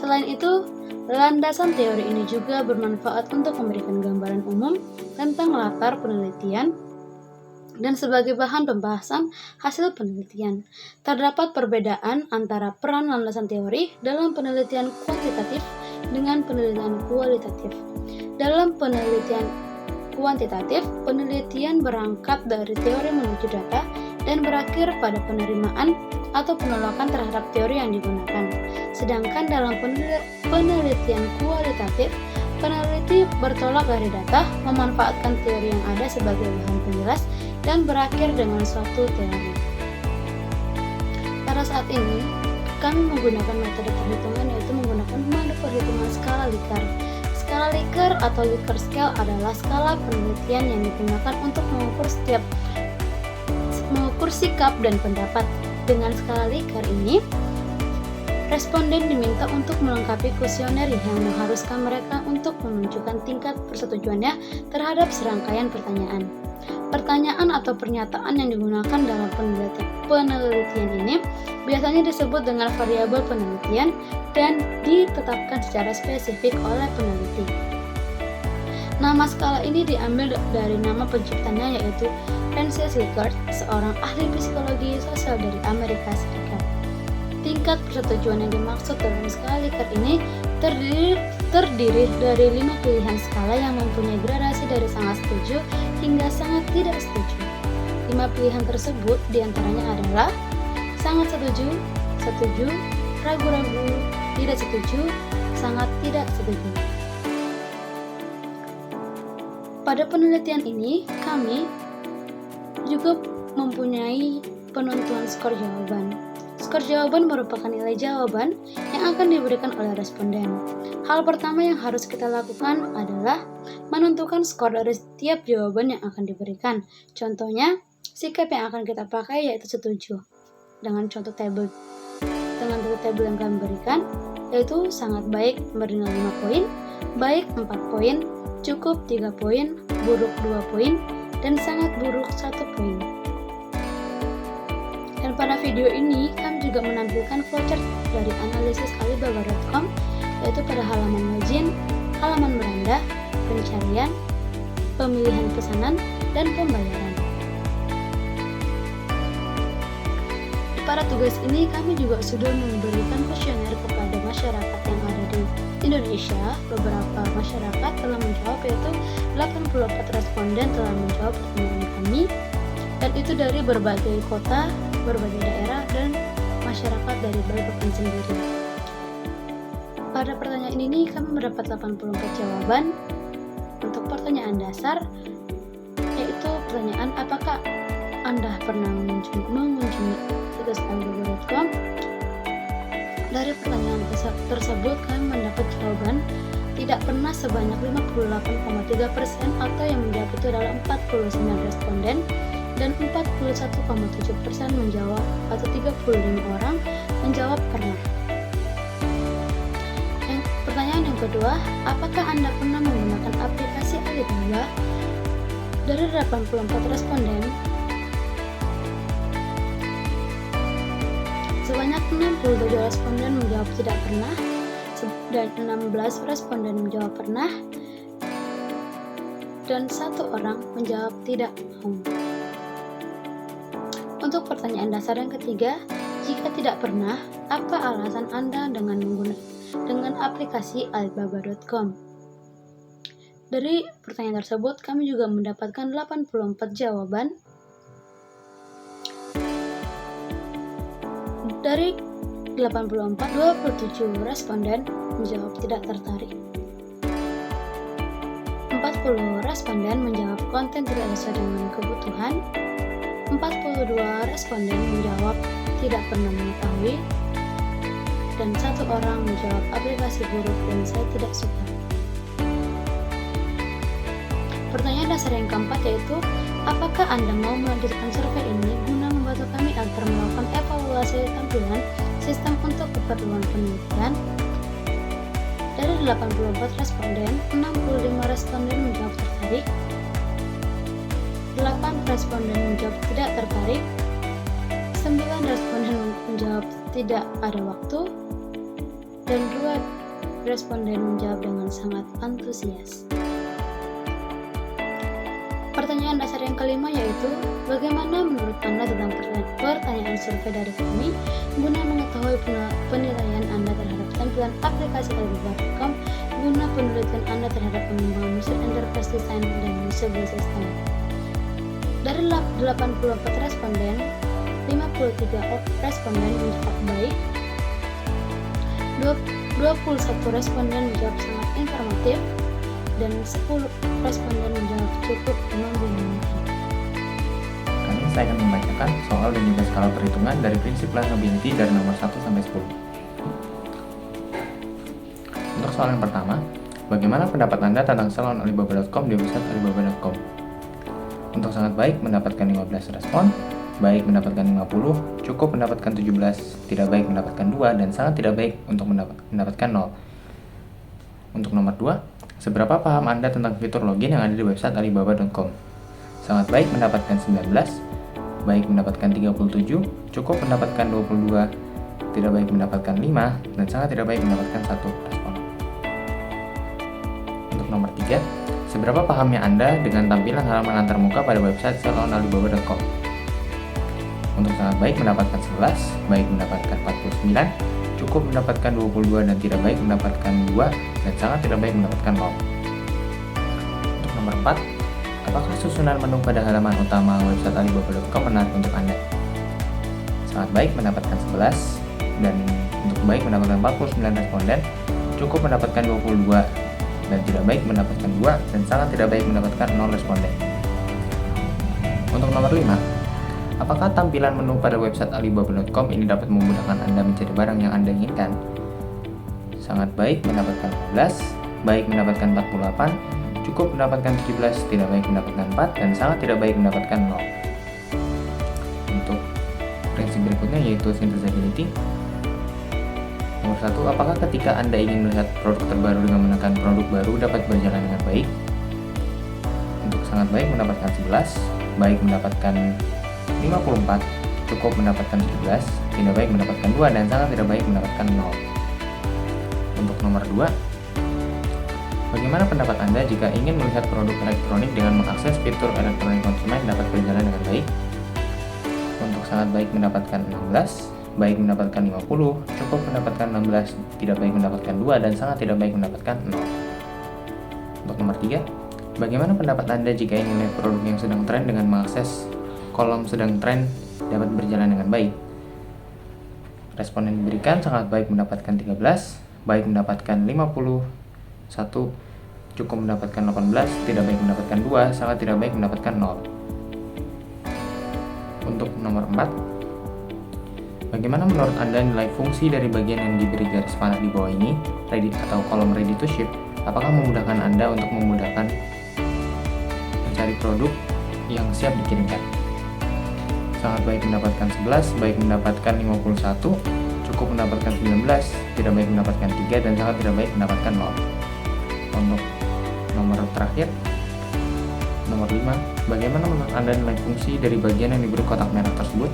Selain itu, landasan teori ini juga bermanfaat untuk memberikan gambaran umum tentang latar penelitian dan sebagai bahan pembahasan hasil penelitian. Terdapat perbedaan antara peran landasan teori dalam penelitian kuantitatif dengan penelitian kualitatif. Dalam penelitian kuantitatif, penelitian berangkat dari teori menuju data dan berakhir pada penerimaan atau penolakan terhadap teori yang digunakan. Sedangkan dalam penelitian kualitatif, peneliti bertolak dari data, memanfaatkan teori yang ada sebagai bahan penjelas, dan berakhir dengan suatu teori. Pada saat ini, kami menggunakan metode perhitungan, yaitu menggunakan pemandu perhitungan skala Likert. Skala Likert atau Likert Scale adalah skala penelitian yang digunakan untuk mengukur sikap dan pendapat. Dengan skala Likert ini, responden diminta untuk melengkapi kuesioner yang mengharuskan mereka untuk menunjukkan tingkat persetujuannya terhadap serangkaian pertanyaan. Pertanyaan atau pernyataan yang digunakan dalam penelitian ini biasanya disebut dengan variabel penelitian dan ditetapkan secara spesifik oleh peneliti. Nama skala ini diambil dari nama penciptanya, yaitu Francis Likert, seorang ahli psikologi sosial dari Amerika Serikat. Tingkat persetujuan yang dimaksud dalam skala Likert ini terdiri dari 5 pilihan skala yang mempunyai gradasi dari sangat setuju hingga sangat tidak setuju. 5 pilihan tersebut diantaranya adalah sangat setuju, setuju, ragu-ragu, tidak setuju, sangat tidak setuju. Pada penelitian ini, kami juga mempunyai penentuan skor jawaban. Skor jawaban merupakan nilai jawaban yang akan diberikan oleh responden. Hal pertama yang harus kita lakukan adalah menentukan skor dari setiap jawaban yang akan diberikan. Contohnya, sikap yang akan kita pakai yaitu setuju. Dengan contoh tabel yang kami berikan, yaitu sangat baik memberi 5 poin, baik 4 poin, cukup 3 poin, buruk 2 poin, dan sangat buruk 1 poin. Dan pada video ini kami juga menampilkan flowchart dari analisis Alibaba.com, yaitu pada halaman login, halaman beranda, pencarian, pemilihan pesanan, dan pembayaran. Pada tugas ini kami juga sudah memberikan kuesioner kepada masyarakat yang ada di Indonesia. Beberapa masyarakat telah menjawab, yaitu 84 responden telah menjawab pertanyaan kami, dan itu dari berbagai kota, berbagai daerah, dan masyarakat dari Balikpapan sendiri. Pada pertanyaan ini kami mendapat 84 jawaban. Untuk pertanyaan dasar, yaitu pertanyaan apakah Anda pernah mengunjungi situs alibaba.com. Dari pertanyaan tersebut kami mendapat jawaban tidak pernah sebanyak 58,3%, atau yang menjawab itu adalah 49 responden, dan 41,7% menjawab atau 35 orang menjawab pernah. Pertanyaan yang kedua, apakah Anda pernah menggunakan aplikasi Alibaba? Dari 84 responden, sebanyak 67 responden menjawab tidak pernah, dan 16 responden menjawab pernah, dan 1 orang menjawab tidak mau. Untuk pertanyaan dasar yang ketiga, jika tidak pernah, apa alasan Anda dengan aplikasi Alibaba.com? Dari pertanyaan tersebut, kami juga mendapatkan 84 jawaban. Dari 84, 27 responden menjawab tidak tertarik. 40 responden menjawab konten tidak sesuai dengan kebutuhan. 42 responden menjawab tidak pernah mengetahui, dan 1 orang menjawab aplikasi buruk dan saya tidak suka. Pertanyaan dasar yang keempat yaitu, apakah Anda mau melanjutkan survei ini guna membantu kami agar melakukan evaluasi tampilan sistem untuk keperluan penelitian? Dari 84 responden, 65 responden menjawab tertarik, 8 responden menjawab tidak tertarik, 9 responden menjawab tidak ada waktu, dan 2 responden menjawab dengan sangat antusias. Pertanyaan dasar yang kelima yaitu, bagaimana menurut Anda tentang pertanyaan survei dari kami guna mengetahui penilaian Anda terhadap tampilan aplikasi Alibaba.com guna penelitian Anda terhadap pengembangan user interface design dan usable system. Dari 84 responden, 53 responden menjawab baik, 21 responden menjawab sangat informatif, dan 10 responden menjawab cukup membingungkan. Saya akan membacakan soal dan juga skala perhitungan dari prinsip learnability dari nomor 1 sampai 10. Untuk soal yang pertama, Bagaimana pendapat Anda tentang salon alibaba.com di website alibaba.com? Untuk sangat baik mendapatkan 15 respon, baik mendapatkan 50, cukup mendapatkan 17, tidak baik mendapatkan 2, dan sangat tidak baik untuk mendapatkan 0. Untuk nomor 2, seberapa paham Anda tentang fitur login yang ada di website alibaba.com? Sangat baik mendapatkan 19, baik mendapatkan 37, cukup mendapatkan 22, tidak baik mendapatkan 5, dan sangat tidak baik mendapatkan 1 respon. Untuk nomor 3, seberapa pahamnya Anda dengan tampilan halaman antarmuka pada website salon alibaba.com? Untuk sangat baik mendapatkan 11, baik mendapatkan 49, cukup mendapatkan 22, dan tidak baik mendapatkan 2, dan sangat tidak baik mendapatkan 0. Untuk nomor 4, apakah susunan menu pada halaman utama website alibaba.com menarik untuk Anda? Sangat baik mendapatkan 11, dan untuk baik mendapatkan 49 responden, cukup mendapatkan 22, dan tidak baik mendapatkan 2, dan sangat tidak baik mendapatkan 0 responden. Untuk nomor 5, apakah tampilan menu pada website alibaba.com ini dapat memudahkan Anda mencari barang yang Anda inginkan? Sangat baik mendapatkan 15, baik mendapatkan 48, cukup mendapatkan 17, tidak baik mendapatkan 4, dan sangat tidak baik mendapatkan 0. Untuk prinsip berikutnya yaitu synthesability. Nomor 1, apakah ketika Anda ingin melihat produk terbaru dengan menekan produk baru dapat berjalan dengan baik? Untuk sangat baik mendapatkan 11, baik mendapatkan 54, cukup mendapatkan 17, tidak baik mendapatkan 2, dan sangat tidak baik mendapatkan 0. Untuk nomor 2, bagaimana pendapat Anda jika ingin melihat produk elektronik dengan mengakses fitur elektronik konsumen dapat berjalan dengan baik? Untuk sangat baik mendapatkan 16, baik mendapatkan 50, cukup mendapatkan 16, tidak baik mendapatkan 2, dan sangat tidak baik mendapatkan 0. Untuk nomor 3, bagaimana pendapat Anda jika ingin melihat produk yang sedang tren dengan mengakses kolom sedang tren dapat berjalan dengan baik? Respon yang diberikan sangat baik mendapatkan 13, baik mendapatkan 51, cukup mendapatkan 18, tidak baik mendapatkan 2, sangat tidak baik mendapatkan 0. Untuk nomor 4, bagaimana menurut Anda nilai fungsi dari bagian yang diberi garis panah di bawah ini, ready atau kolom ready to ship? Apakah memudahkan Anda untuk memudahkan mencari produk yang siap dikirimkan? Sangat baik mendapatkan 11, baik mendapatkan 51, cukup mendapatkan 19, tidak baik mendapatkan 3, dan sangat tidak baik mendapatkan 0. Untuk nomor terakhir, nomor 5, bagaimana menurut Anda nilai fungsi dari bagian yang diberi kotak merah tersebut?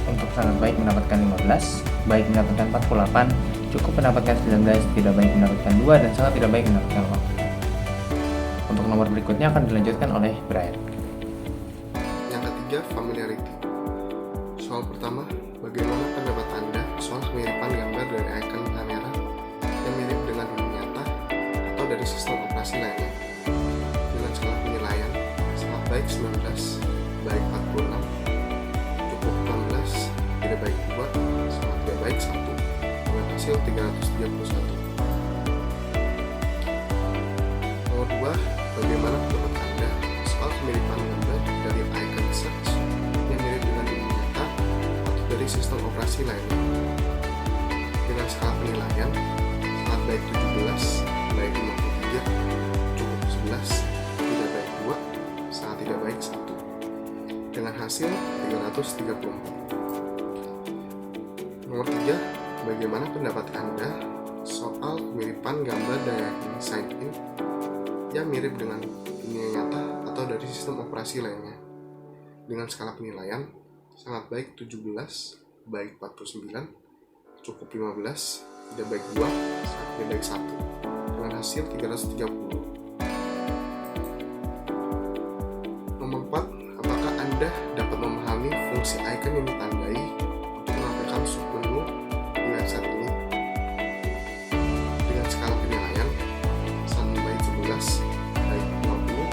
Untuk sangat baik mendapatkan 15, baik mendapatkan 48, cukup mendapatkan 19, tidak baik mendapatkan 2, dan sangat tidak baik mendapatkan 0. Untuk nomor berikutnya akan dilanjutkan oleh Brian. Yang ketiga, familiarity. Soal pertama, bagaimana pendapat Anda soal kemiripan gambar dari icon kamera yang mirip dengan dunia nyata atau dari sistem operasi lainnya? Dengan skala penilaian, sangat baik 19, baik 46, cukup 16, tidak baik 2, sangat tidak baik 1, dengan hasil 331. Nomor 2, bagaimana pendapat Anda soal kemiripan gambar dari icon search yang mirip dengan dunia nyata atau dari sistem operasi lainnya? Dengan skala penilaian, sangat baik 17, baik 53, cukup 11, tidak baik 2, sangat tidak baik 1, dengan hasil 334. Nomor 3, bagaimana pendapat Anda soal kemiripan gambar dari icon sign in yang mirip dengan dunia nyata atau dari sistem operasi lainnya? Dengan skala penilaian, sangat baik 17, baik 49, cukup 15, tidak baik 2, sangat tidak baik 1, dengan hasil 330. Nomor 4, apakah Anda dapat memahami fungsi icon yang ditandai untuk menampilkan submenu di website ini? Dengan skala penilaian, sangat baik 11, baik 50,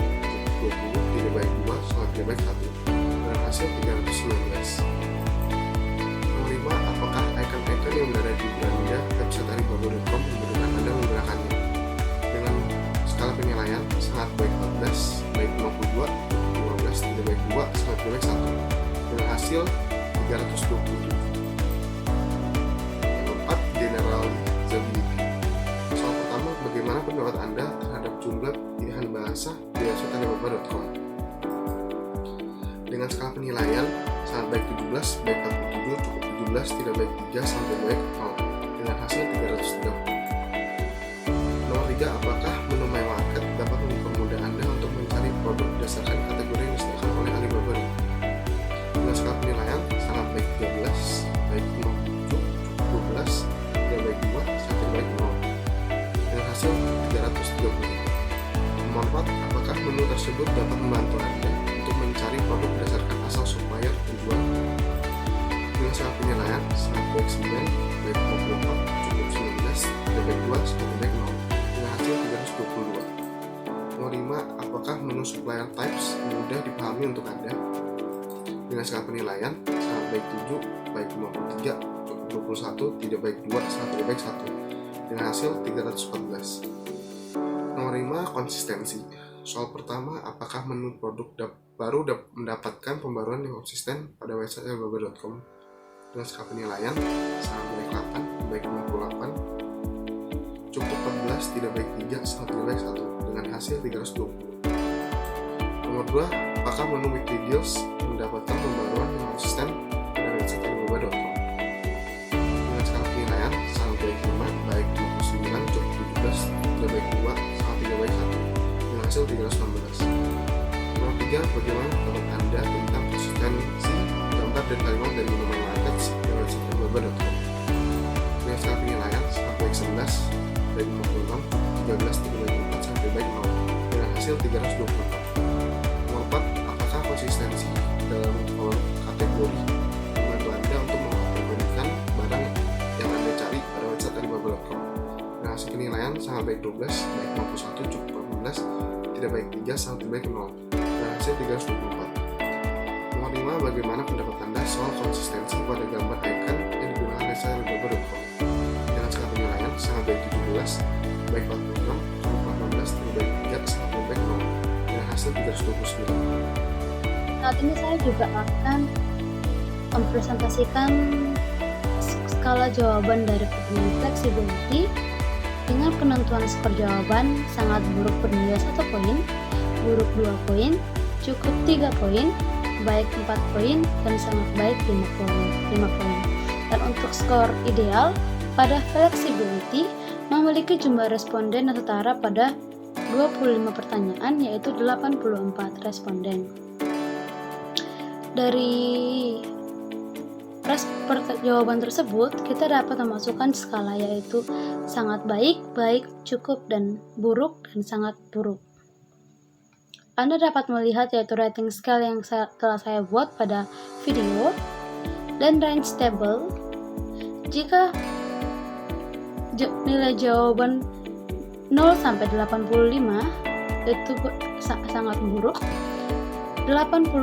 cukup 20, tidak baik 2, sangat tidak baik 1, dengan hasil 319. Nomor 5, apakah icon-icon yang berada di beranda website alibaba.com memudahkan Anda menggunakannya? Dengan skala penilaian, sangat baik 14, baik 52, 15, tidak baik 2, sangat tidak baik 1, dengan hasil 327. Yang keempat, generalizability. bagaimana pendapat Anda terhadap jumlah pilihan bahasa di website alibaba.com? Dengan skala penilaian, sangat baik 17, baik 47, cukup 17, tidak baik 3, sampai baik 0, dengan hasil 330. Nomor 3, apakah menu My Market dapat mempermudah Anda untuk mencari produk berdasarkan kategori yang disediakan oleh Alibaba? Dengan skala penilaian, sangat baik 13, baik 57, cukup 12, tidak baik 2, sampai baik 0, dengan hasil 330. Nomor 4, apakah menu tersebut dapat membantu Anda untuk mencari produk berdasarkan asal supplier penjual? Dengan skala penilaian, sangat baik 9, baik 54, cukup 19, tidak baik 2, sampai baik 0, dengan hasil 322. Nomor 5, apakah menu supplier types mudah dipahami untuk Anda? Dengan skala penilaian, sangat baik 7, baik 53, cukup 21, tidak baik 2, sangat tidak baik 1, dengan hasil 314. Nomor 5, konsistensi. Soal pertama, apakah menu produk baru mendapatkan pembaruan yang konsisten pada website alibaba.com? Dengan skala penilaian, sangat baik 8, baik 58, cukup 14, tidak baik 3, sangat tidak baik 1, dengan hasil 320. Nomor 2, apakah menu weekly deals mendapatkan pembaruan yang konsisten pada website alibaba.com? Dengan skala penilaian, sangat baik 5, baik 59, cukup 17, tidak baik 2, sangat tidak baik 1, dengan hasil 319. Nomor 3, bagaimana pendapat Anda tentang konsistensi gambar dan kalimat dari menu My Market di website alibaba.com? Dengan skala penilaian, sangat baik 11, baik 56, 13, tidak baik 4, sampai baik 0, dengan hasil 324. Nomor 4, apakah konsistensi dalam kolom kategori membantu Anda untuk mengkategorikan barang yang Anda cari pada website alibaba.com? Dengan hasil penilaian, sangat baik 12, baik 51, cukup 18, tidak baik 3, sangat tidak baik 0, dengan hasil 324. Nomor 5, bagaimana pendapat Anda soal konsistensi pada gambar icon yang digunakan website alibaba.com? Dengan skala penilaian, sangat baik 17, baik 46, cukup 18, tidak baik 3, sangat tidak baik 0, dengan hasil 329. Saat ini saya juga akan mempresentasikan skala jawaban dari pertanyaan flexibility dengan penentuan skor jawaban. Sangat buruk bernilai 1 poin, buruk 2 poin, cukup 3 poin, baik 4 poin, dan sangat baik 5 poin. Dan untuk skor ideal pada flexibility memiliki jumlah responden yang setara pada 25 pertanyaan, yaitu 84 responden. Dari jawaban tersebut, kita dapat memasukkan skala, yaitu sangat baik, baik, cukup, dan buruk, dan sangat buruk. Anda dapat melihat yaitu rating scale yang telah saya buat pada video, dan range table. Jika nilai jawaban 0 sampai 85 itu sangat buruk, 86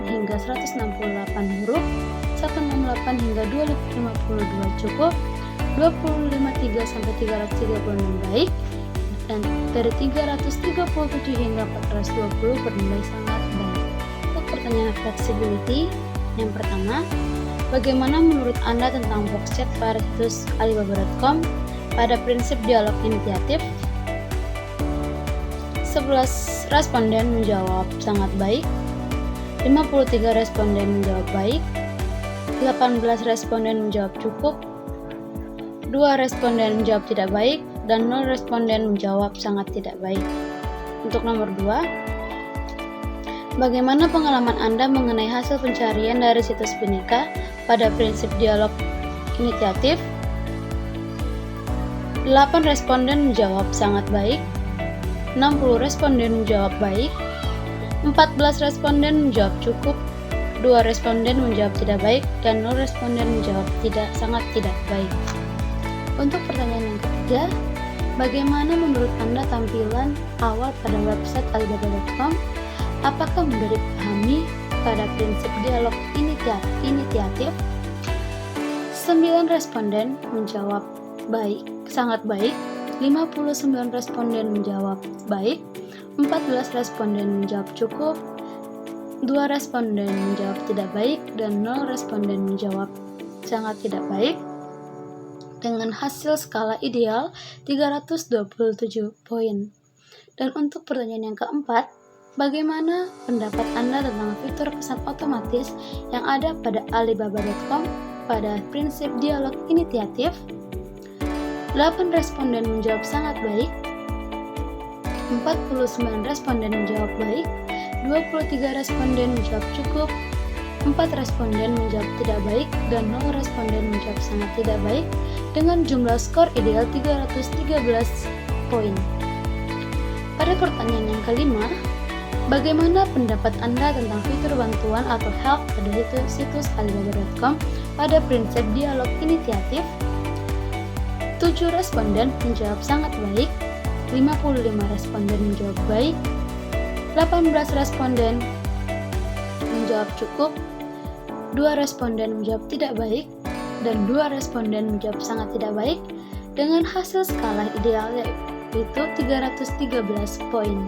hingga 168 buruk, 168 hingga 252 cukup, 25 3 sampai 336 baik, dan dari 337 hingga 420 bernilai sangat baik. Untuk pertanyaan flexibility, yang pertama, bagaimana menurut Anda tentang box chat pada situs alibaba.com pada prinsip dialog inisiatif? 11 responden menjawab sangat baik, 53 responden menjawab baik, 18 responden menjawab cukup, 2 responden menjawab tidak baik, dan 0 responden menjawab sangat tidak baik. Untuk nomor 2, bagaimana pengalaman Anda mengenai hasil pencarian dari situs Bineka pada prinsip dialog inisiatif? 8 responden menjawab sangat baik, 60 responden menjawab baik, 14 responden menjawab cukup, 2 responden menjawab tidak baik, dan 0 responden menjawab sangat tidak baik. Untuk pertanyaan yang ketiga, bagaimana menurut Anda tampilan awal pada website alibaba.com? Apakah mudah dipahami pada prinsip dialog inisiatif? 9 responden menjawab baik, sangat baik, 59 responden menjawab baik, 14 responden menjawab cukup, 2 responden menjawab tidak baik, dan 0 responden menjawab sangat tidak baik. dengan hasil skala ideal 327 poin. Dan untuk pertanyaan yang keempat, bagaimana pendapat Anda tentang fitur pesan otomatis yang ada pada Alibaba.com pada prinsip dialog inisiatif? 8 responden menjawab sangat baik, 49 responden menjawab baik, 23 responden menjawab cukup, 4 responden menjawab tidak baik, dan 0 responden menjawab sangat tidak baik dengan jumlah skor ideal 313 poin. Pada pertanyaan yang kelima, bagaimana pendapat Anda tentang fitur bantuan atau help pada situs Alibaba.com pada prinsip dialog inisiatif? 7 responden menjawab sangat baik, 55 responden menjawab baik, 18 responden menjawab cukup, 2 responden menjawab tidak baik, dan 2 responden menjawab sangat tidak baik dengan hasil skala ideal yaitu 313 poin.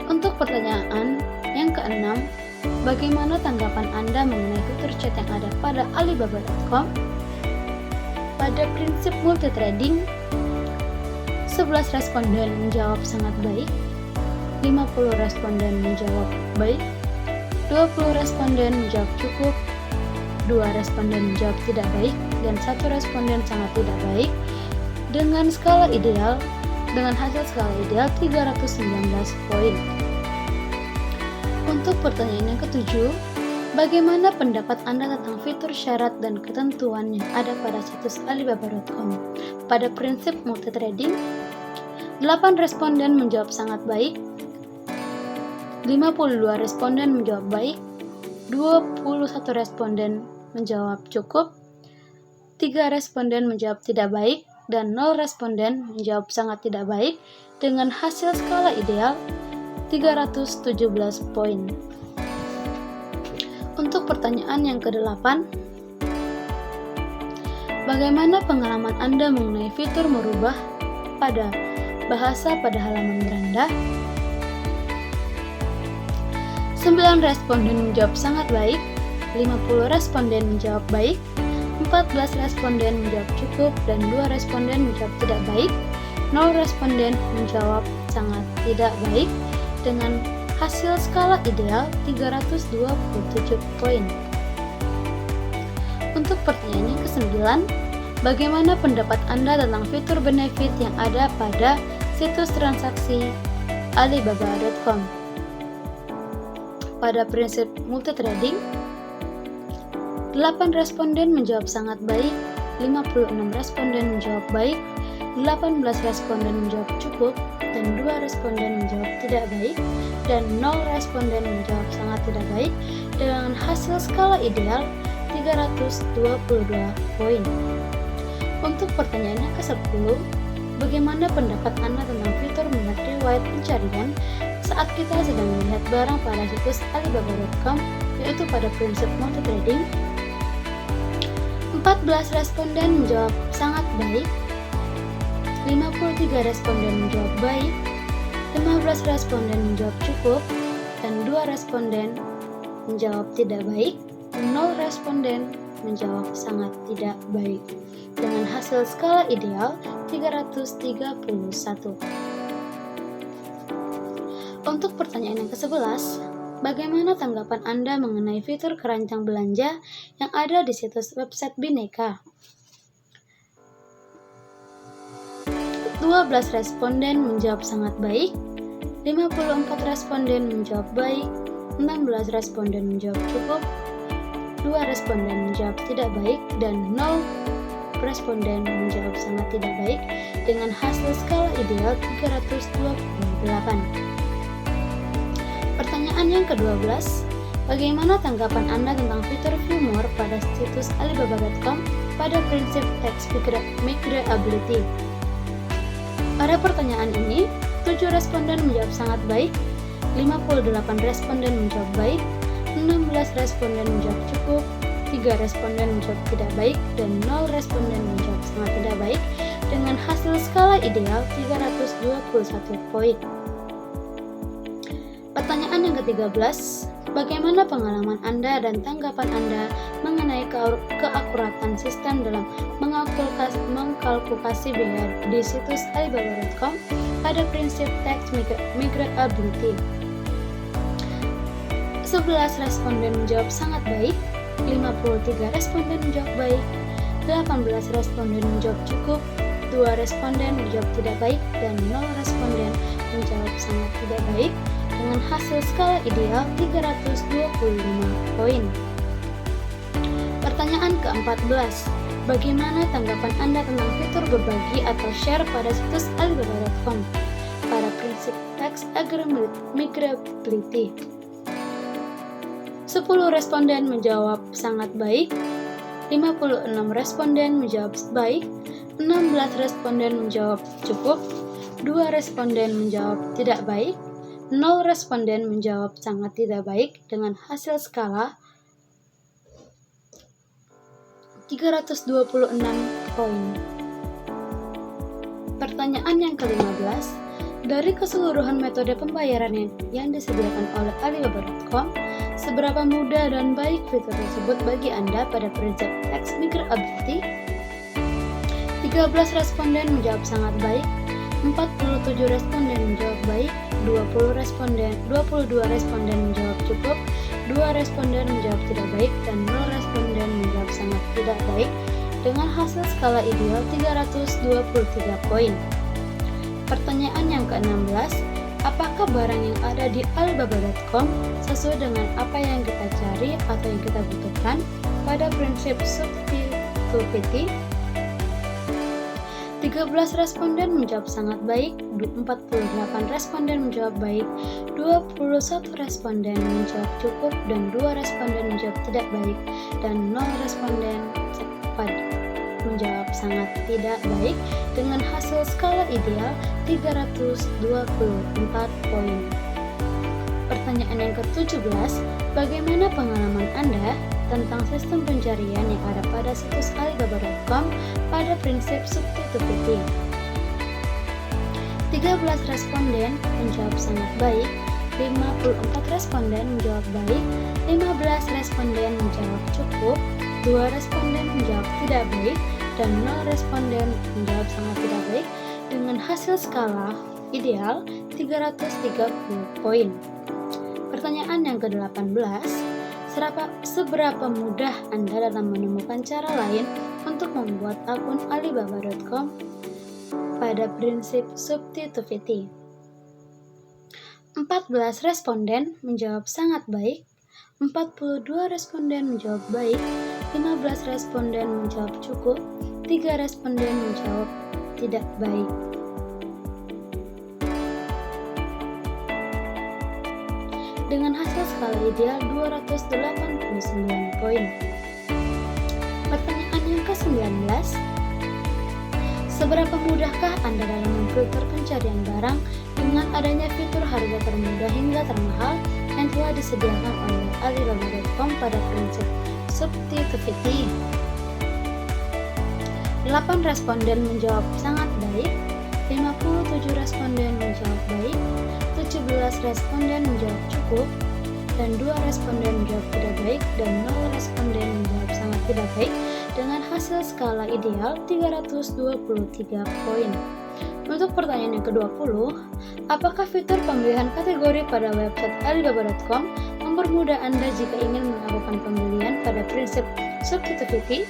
Untuk pertanyaan yang keenam, bagaimana tanggapan Anda mengenai fitur chat yang ada pada Alibaba.com? Pada prinsip multitrading, 11 responden menjawab sangat baik, 50 responden menjawab baik, 20 responden menjawab cukup, 2 responden menjawab tidak baik, dan 1 responden sangat tidak baik dengan hasil skala ideal 319 poin. Untuk pertanyaan yang ketujuh, bagaimana pendapat Anda tentang fitur syarat dan ketentuan yang ada pada situs Alibaba.com? Pada prinsip multitrading, 8 responden menjawab sangat baik, 52 responden menjawab baik, 21 responden menjawab cukup, 3 responden menjawab tidak baik, dan 0 responden menjawab sangat tidak baik dengan hasil skala ideal 317 poin. Untuk pertanyaan yang ke-8, bagaimana pengalaman Anda mengenai fitur merubah pada bahasa pada halaman beranda? 9 responden menjawab sangat baik, 50 responden menjawab baik, 14 responden menjawab cukup, dan 2 responden menjawab tidak baik, 0 responden menjawab sangat tidak baik dengan hasil skala ideal 327 poin. Untuk pertanyaan yang ke-9, bagaimana pendapat Anda tentang fitur benefit yang ada pada situs transaksi Alibaba.com? Pada prinsip multitrading, 8 responden menjawab sangat baik, 56 responden menjawab baik, 18 responden menjawab cukup, dan 2 responden menjawab tidak baik, dan 0 responden menjawab sangat tidak baik dengan hasil skala ideal 322 poin. Untuk pertanyaan yang ke-10, bagaimana pendapat Anda tentang fitur melihat riwayat pencarian saat kita sedang melihat barang pada situs Alibaba.com, yaitu pada prinsip multitrading? 14 responden menjawab sangat baik, 53 responden menjawab baik, 15 responden menjawab cukup, dan 2 responden menjawab tidak baik, 0 responden menjawab sangat tidak baik dengan hasil skala ideal 331. Untuk pertanyaan yang ke-11, bagaimana tanggapan Anda mengenai fitur keranjang belanja yang ada di situs website Bhinneka? 12 responden menjawab sangat baik, 54 responden menjawab baik, 16 responden menjawab cukup, 2 responden menjawab tidak baik, dan 0 responden menjawab sangat tidak baik dengan hasil skala ideal 328. Pertanyaan yang ke-12, bagaimana tanggapan Anda tentang fitur View More pada situs Alibaba.com pada prinsip text migrability? Pada pertanyaan ini, 7 responden menjawab sangat baik, 58 responden menjawab baik, 16 responden menjawab cukup, 3 responden menjawab tidak baik, dan 0 responden menjawab sangat tidak baik dengan hasil skala ideal 321 poin. Pertanyaan yang ke-13, bagaimana pengalaman Anda dan tanggapan Anda mengenai keakuratan sistem dalam mengkalkulasi biaya di situs alibaba.com pada prinsip tax migrability. 11 responden menjawab sangat baik, 53 responden menjawab baik, 18 responden menjawab cukup, 2 responden menjawab tidak baik, dan 0 responden menjawab sangat tidak baik dengan hasil skala ideal 325 poin. Pertanyaan ke-14. Bagaimana tanggapan Anda tentang fitur berbagi atau share pada situs alibaba.com pada prinsip tax migrability? 10 responden menjawab sangat baik, 56 responden menjawab baik, 16 responden menjawab cukup, 2 responden menjawab tidak baik, 0 responden menjawab sangat tidak baik dengan hasil skala 326 poin. Pertanyaan yang ke-15. Dari keseluruhan metode pembayaran yang disediakan oleh alibaba.com, seberapa mudah dan baik fitur tersebut bagi Anda pada prinsip tax migrability? 13 responden menjawab sangat baik, 47 responden menjawab baik, 22 responden menjawab cukup, 2 responden menjawab tidak baik, dan 0 responden menjawab sangat tidak baik dengan hasil skala ideal 323 poin. Pertanyaan yang ke-16. Apakah barang yang ada di alibaba.com sesuai dengan apa yang kita cari atau yang kita butuhkan pada prinsip substitutivity? 13 responden menjawab sangat baik, 48 responden menjawab baik, 21 responden menjawab cukup, dan 2 responden menjawab tidak baik, dan 0 responden menjawab sangat tidak baik dengan hasil skala ideal 324 poin. Pertanyaan yang ke-17. Bagaimana pengalaman Anda tentang sistem pencarian yang ada pada situs alibaba.com pada prinsip substitutivity? 13 responden menjawab sangat baik, 54 responden menjawab baik, 15 responden menjawab cukup, 2 responden menjawab tidak baik, dan 0 responden menjawab sangat tidak baik dengan hasil skala ideal 330 poin. Pertanyaan yang ke-18. Seberapa mudah Anda dalam menemukan cara lain untuk membuat akun alibaba.com pada prinsip substitutivity? 14 responden menjawab sangat baik, 42 responden menjawab baik, 15 responden menjawab cukup, 3 responden menjawab tidak baik. Dengan hasil skala ideal 289 poin. Pertanyaan yang ke-19. Seberapa mudahkah Anda dalam memfilter pencarian barang dengan adanya fitur harga termudah hingga termahal yang telah disediakan oleh alibaba.com pada prinsip substitutivity? 8 responden menjawab sangat baik, 57 responden menjawab baik, 17 responden menjawab cukup, dan 2 responden menjawab tidak baik, dan 0 responden menjawab sangat tidak baik dengan hasil skala ideal 323 poin. Untuk pertanyaan yang ke-20, apakah fitur pemilihan kategori pada website alibaba.com mempermudah Anda jika ingin melakukan pembelian pada prinsip substitutivity?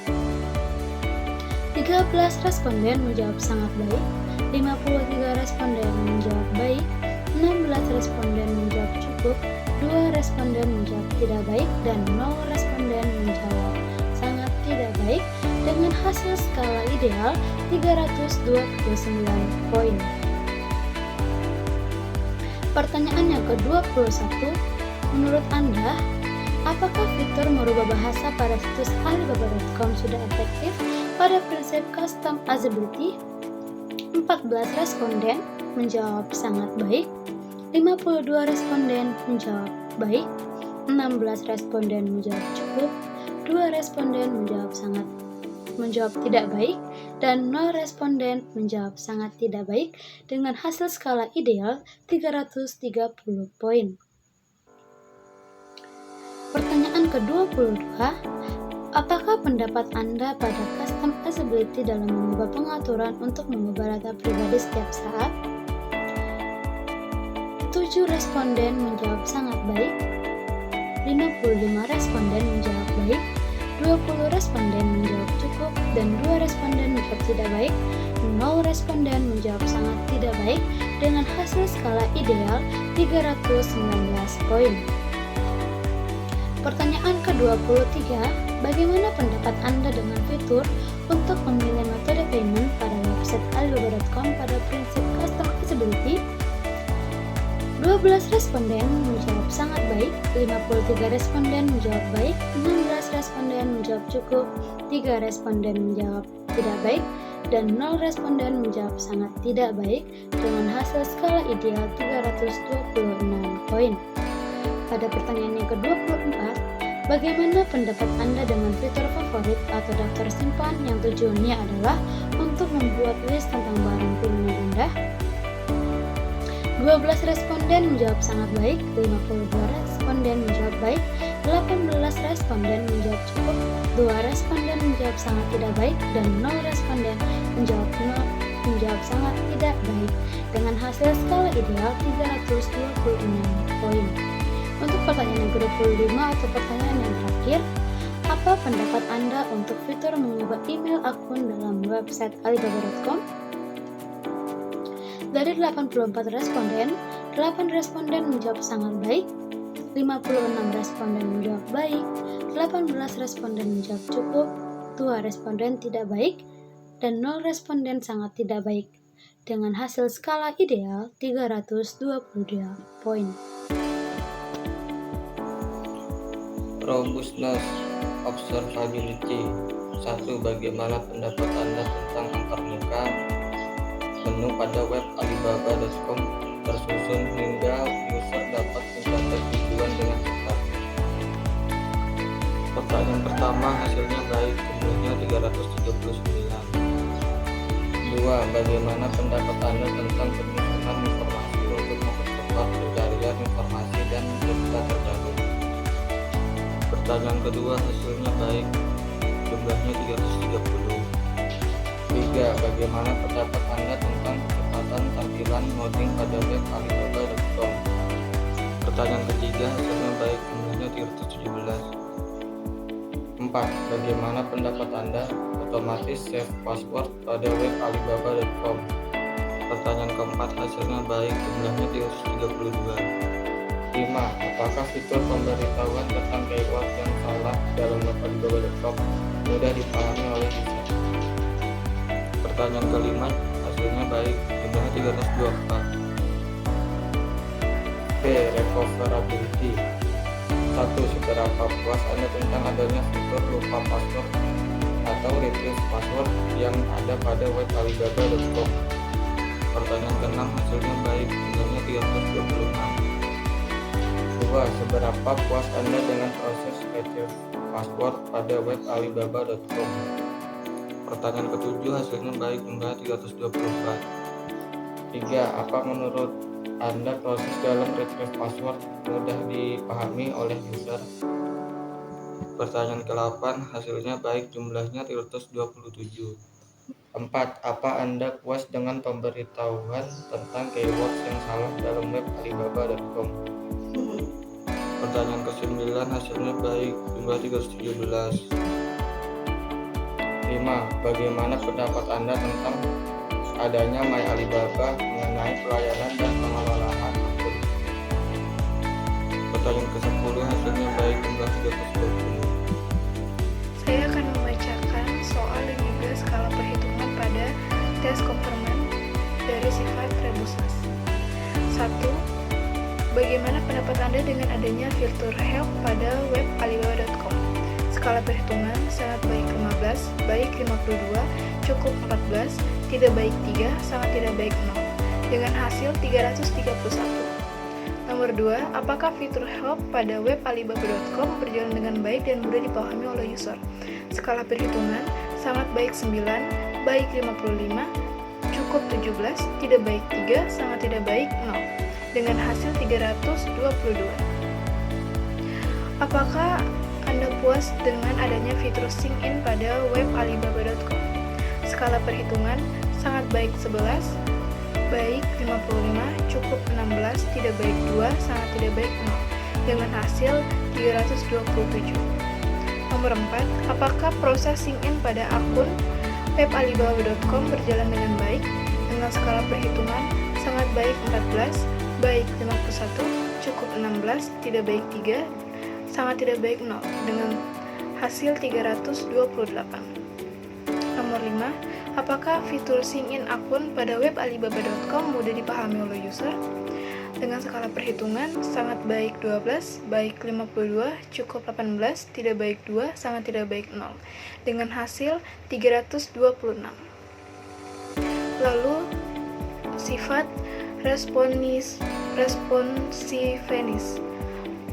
13 responden menjawab sangat baik, 53 responden menjawab baik, 16 responden menjawab cukup, 2 responden menjawab tidak baik, dan 0 responden menjawab sangat tidak baik dengan hasil skala ideal 329 poin. Pertanyaan yang ke-21, menurut Anda, apakah fitur merubah bahasa pada situs alibaba.com sudah efektif pada prinsip customizability? 14 responden menjawab sangat baik, 52 responden menjawab baik, 16 responden menjawab cukup, 2 responden menjawab tidak baik, dan 0 responden menjawab sangat tidak baik dengan hasil skala ideal 330 poin. Pertanyaan ke-22, Apakah pendapat Anda pada customizability dalam mengubah pengaturan untuk mengubah data pribadi setiap saat? 7 responden menjawab sangat baik, 55 responden menjawab baik, 20 responden menjawab cukup, dan 2 responden menjawab tidak baik, 0 responden menjawab sangat tidak baik, dengan hasil skala ideal 319 poin. Pertanyaan ke-23, bagaimana pendapat Anda dengan fitur untuk memilih metode payment pada website alibaba.com pada prinsip customizability? 12 responden menjawab sangat baik, 53 responden menjawab baik, 16 responden menjawab cukup, 3 responden menjawab tidak baik, dan 0 responden menjawab sangat tidak baik dengan hasil skala ideal 326 poin. Pada pertanyaan yang ke-24, bagaimana pendapat Anda dengan fitur favorit atau daftar simpan yang tujuannya adalah untuk membuat list tentang barang pilihan Anda? 12 responden menjawab sangat baik, 52 responden menjawab baik, 18 responden menjawab cukup, 2 responden menjawab sangat tidak baik, dan 0 responden menjawab sangat tidak baik dengan hasil skala ideal 326 poin. Untuk pertanyaan yang ke-25 atau pertanyaan yang terakhir, apa pendapat Anda untuk fitur mengubah email akun dalam website alibaba.com? Dari 84 responden, 8 responden menjawab sangat baik, 56 responden menjawab baik, 18 responden menjawab cukup, 2 responden tidak baik, dan 0 responden sangat tidak baik, dengan hasil skala ideal 322 poin. Robustness Observability. 1. Bagaimana pendapat Anda tentang antarmuka menu pada web alibaba.com tersusun hingga user dapat mencatat tujuan dengan cepat? Pertanyaan pertama, hasilnya baik, jumlahnya 339. 2. Bagaimana pendapat Anda tentang penyusunan informasi untuk mempercepat pencarian informasi dan data terbaru? Pertanyaan kedua, hasilnya baik, jumlahnya 330. 3. Bagaimana pendapat Anda tentang kecepatan tampilan loading pada web alibaba.com? Pertanyaan ketiga, hasilnya baik, jumlahnya 317. 4. Bagaimana pendapat Anda otomatis save password pada web alibaba.com? Pertanyaan keempat, hasilnya baik, jumlahnya 332. 5. Apakah fitur pemberitahuan tentang keyword yang salah dalam web alibaba.com mudah dipahami oleh user? Pertanyaan kelima, hasilnya baik, jumlahnya 324. B. Recoverability. 1. Seberapa puas Anda tentang adanya fitur lupa password atau retrieve password yang ada pada web alibaba.com? Pertanyaan ke-6, hasilnya baik, jumlahnya 326. 2. Seberapa puas Anda dengan proses retrieve password pada web alibaba.com? Pertanyaan ke-7, hasilnya baik, jumlahnya 324. 3. Apa menurut Anda proses dalam retrieve password mudah dipahami oleh user? Pertanyaan ke-8, hasilnya baik, jumlahnya 327. 4. Apa Anda puas dengan pemberitahuan tentang keywords yang salah dalam web alibaba.com? Pertanyaan ke-9, hasilnya baik, jumlah 317. 5. Bagaimana pendapat Anda tentang adanya My Alibaba mengenai pelayanan dan pengelolaan akun? Pertanyaan ke-10, hasilnya baik, jumlah 320. Saya akan membacakan soal dan juga skala perhitungan pada tes komplement dari sifat rebusnas. 1. Bagaimana pendapat Anda dengan adanya fitur help pada web alibaba.com? Skala perhitungan sangat baik 15, baik 52, cukup 14, tidak baik 3, sangat tidak baik 0, dengan hasil 331. Nomor 2, apakah fitur help pada web alibaba.com berjalan dengan baik dan mudah dipahami oleh user? Skala perhitungan sangat baik 9, baik 55, cukup 17, tidak baik 3, sangat tidak baik 0, dengan hasil 322. Apakah Anda puas dengan adanya fitur sync in pada web alibaba.com. Skala perhitungan sangat baik 11, baik 55, cukup 16, tidak baik 2, sangat tidak baik 0, dengan hasil 327. Nomor 4, apakah proses sync in pada akun web alibaba.com berjalan dengan baik? Dengan skala perhitungan sangat baik 14, baik 51, cukup 16, tidak baik 3, sangat tidak baik 0, dengan hasil 328. Nomor 5, apakah fitur sync in akun pada web alibaba.com mudah dipahami oleh user? Dengan skala perhitungan sangat baik 12, baik 52, cukup 18, tidak baik 2, sangat tidak baik 0, dengan hasil 326. Lalu sifat responsiveness.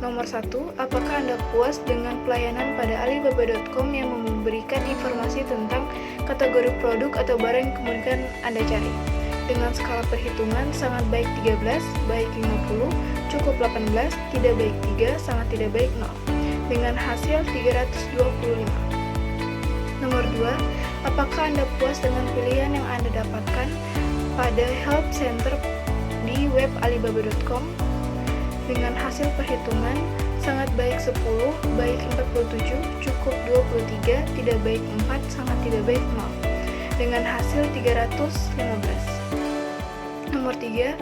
Nomor 1, apakah Anda puas dengan pelayanan pada alibaba.com yang memberikan informasi tentang kategori produk atau barang yang kemudian Anda cari? Dengan skala perhitungan sangat baik 13, baik 50, cukup 18, tidak baik 3, sangat tidak baik 0, dengan hasil 325. Nomor 2, apakah Anda puas dengan pilihan yang Anda dapatkan pada help center di web alibaba.com? Dengan hasil perhitungan sangat baik 10, baik 47, cukup 23, tidak baik 4, sangat tidak baik 0, dengan hasil 315. Nomor 3,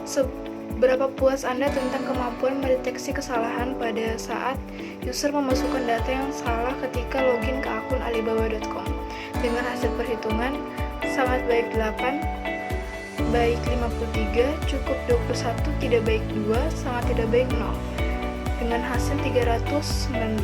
seberapa puas Anda tentang kemampuan mendeteksi kesalahan pada saat user memasukkan data yang salah ketika login ke akun alibaba.com? Dengan hasil perhitungan sangat baik 8, baik 53, cukup 21, tidak baik 2, sangat tidak baik 0, dengan hasil 319.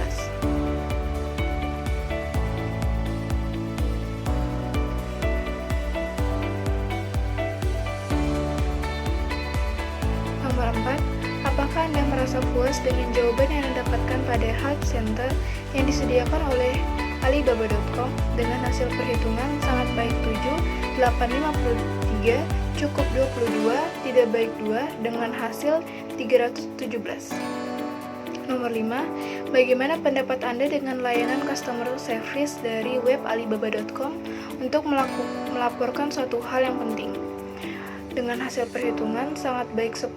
Nomor 4, apakah Anda merasa puas dengan jawaban yang Anda dapatkan pada help center yang disediakan oleh alibaba.com? Dengan hasil perhitungan sangat baik 7, 853, cukup 22, tidak baik 2, dengan hasil 317. Nomor 5, bagaimana pendapat Anda dengan layanan customer service dari web alibaba.com untuk melaporkan suatu hal yang penting? Dengan hasil perhitungan sangat baik 10,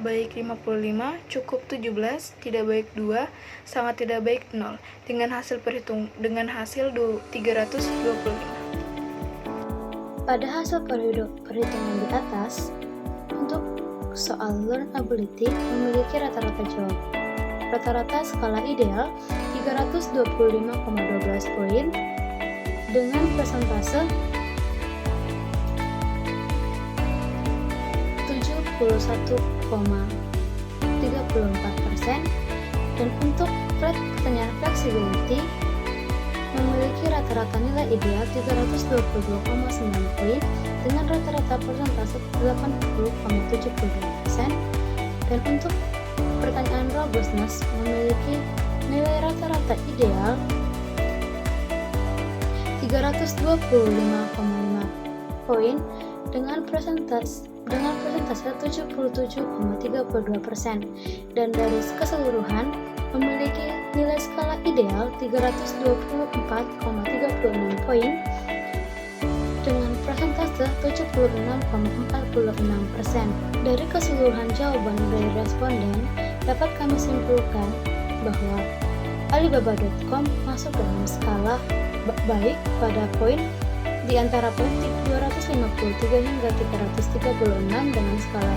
baik 55, cukup 17, tidak baik 2, sangat tidak baik 0, dengan hasil 325. Pada hasil perhitungan di atas, untuk soal learnability memiliki rata-rata jawab. Rata-rata skala ideal 325,12 poin dengan persentase 71,34%, dan untuk pertanyaan flexibility memiliki rata-rata nilai ideal 322,9 poin dengan rata-rata persentase 80,72%, dan untuk pertanyaan robustness memiliki nilai rata-rata ideal 325,5 poin dengan persentase 77,32%, dan dari keseluruhan memiliki nilai skala ideal 324,36 poin dengan persentase 76,46%. Dari keseluruhan jawaban dari responden, dapat kami simpulkan bahwa alibaba.com masuk dalam skala baik pada poin di antara poin 253 hingga 336 dengan skala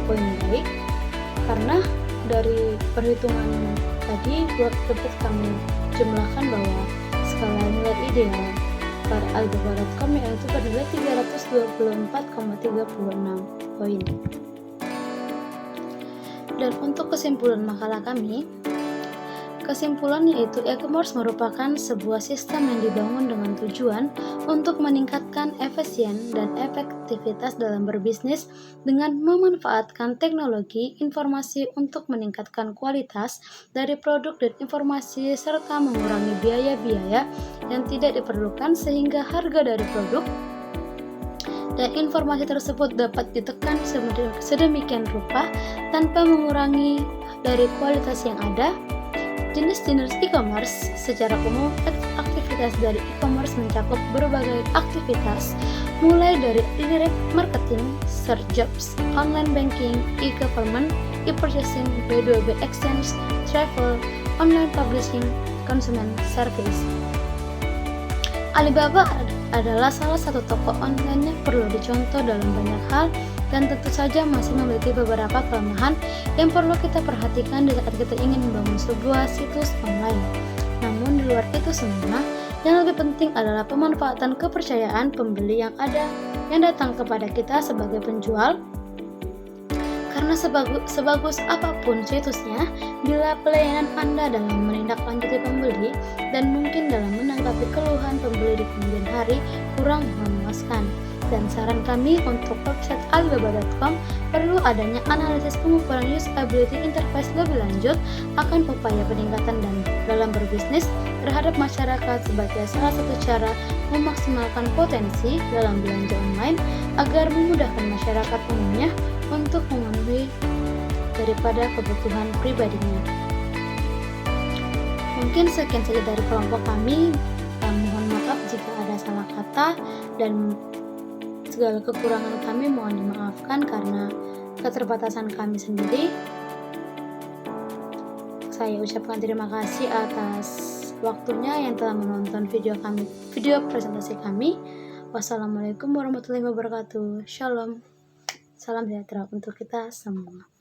poin baik, karena dari perhitungan tadi dapat kami jumlahkan bahwa skala nilai ideal pada alibaba.com yaitu bernilai 324,36 poin. Dan untuk kesimpulan makalah kami, kesimpulan yaitu e-commerce merupakan sebuah sistem yang dibangun dengan tujuan untuk meningkatkan efisien dan efektivitas dalam berbisnis dengan memanfaatkan teknologi informasi untuk meningkatkan kualitas dari produk dan informasi serta mengurangi biaya-biaya yang tidak diperlukan sehingga harga dari produk dan informasi tersebut dapat ditekan sedemikian rupa tanpa mengurangi dari kualitas yang ada. Jenis-jenis e-commerce secara umum, aktivitas dari e-commerce mencakup berbagai aktivitas, mulai dari direct marketing, search jobs, online banking, e-government, e-purchasing, B2B exchange, travel, online publishing, consumer service. Alibaba adalah salah satu toko online yang perlu dicontoh dalam banyak hal dan tentu saja masih memiliki beberapa kelemahan yang perlu kita perhatikan di saat kita ingin membangun sebuah situs online. Namun di luar itu semua, yang lebih penting adalah pemanfaatan kepercayaan pembeli yang datang kepada kita sebagai penjual. Karena sebagus apapun situsnya, bila pelayanan Anda dalam menindaklanjuti pembeli dan mungkin dalam menanggapi keluhan pembeli di kemudian hari kurang memuaskan. Dan saran kami untuk website alibaba.com perlu adanya analisis pengukuran usability interface lebih lanjut akan upaya peningkatan dan dalam berbisnis terhadap masyarakat sebagai salah satu cara memaksimalkan potensi dalam belanja online agar memudahkan masyarakat umumnya untuk memenuhi daripada kebutuhan pribadinya. Mungkin sekian saja dari kelompok kami. Mohon maaf jika ada salah kata dan segala kekurangan kami mohon dimaafkan karena keterbatasan kami sendiri. Saya ucapkan terima kasih atas waktunya yang telah menonton video presentasi kami. Wassalamualaikum warahmatullahi wabarakatuh. Shalom. Salam sejahtera untuk kita semua.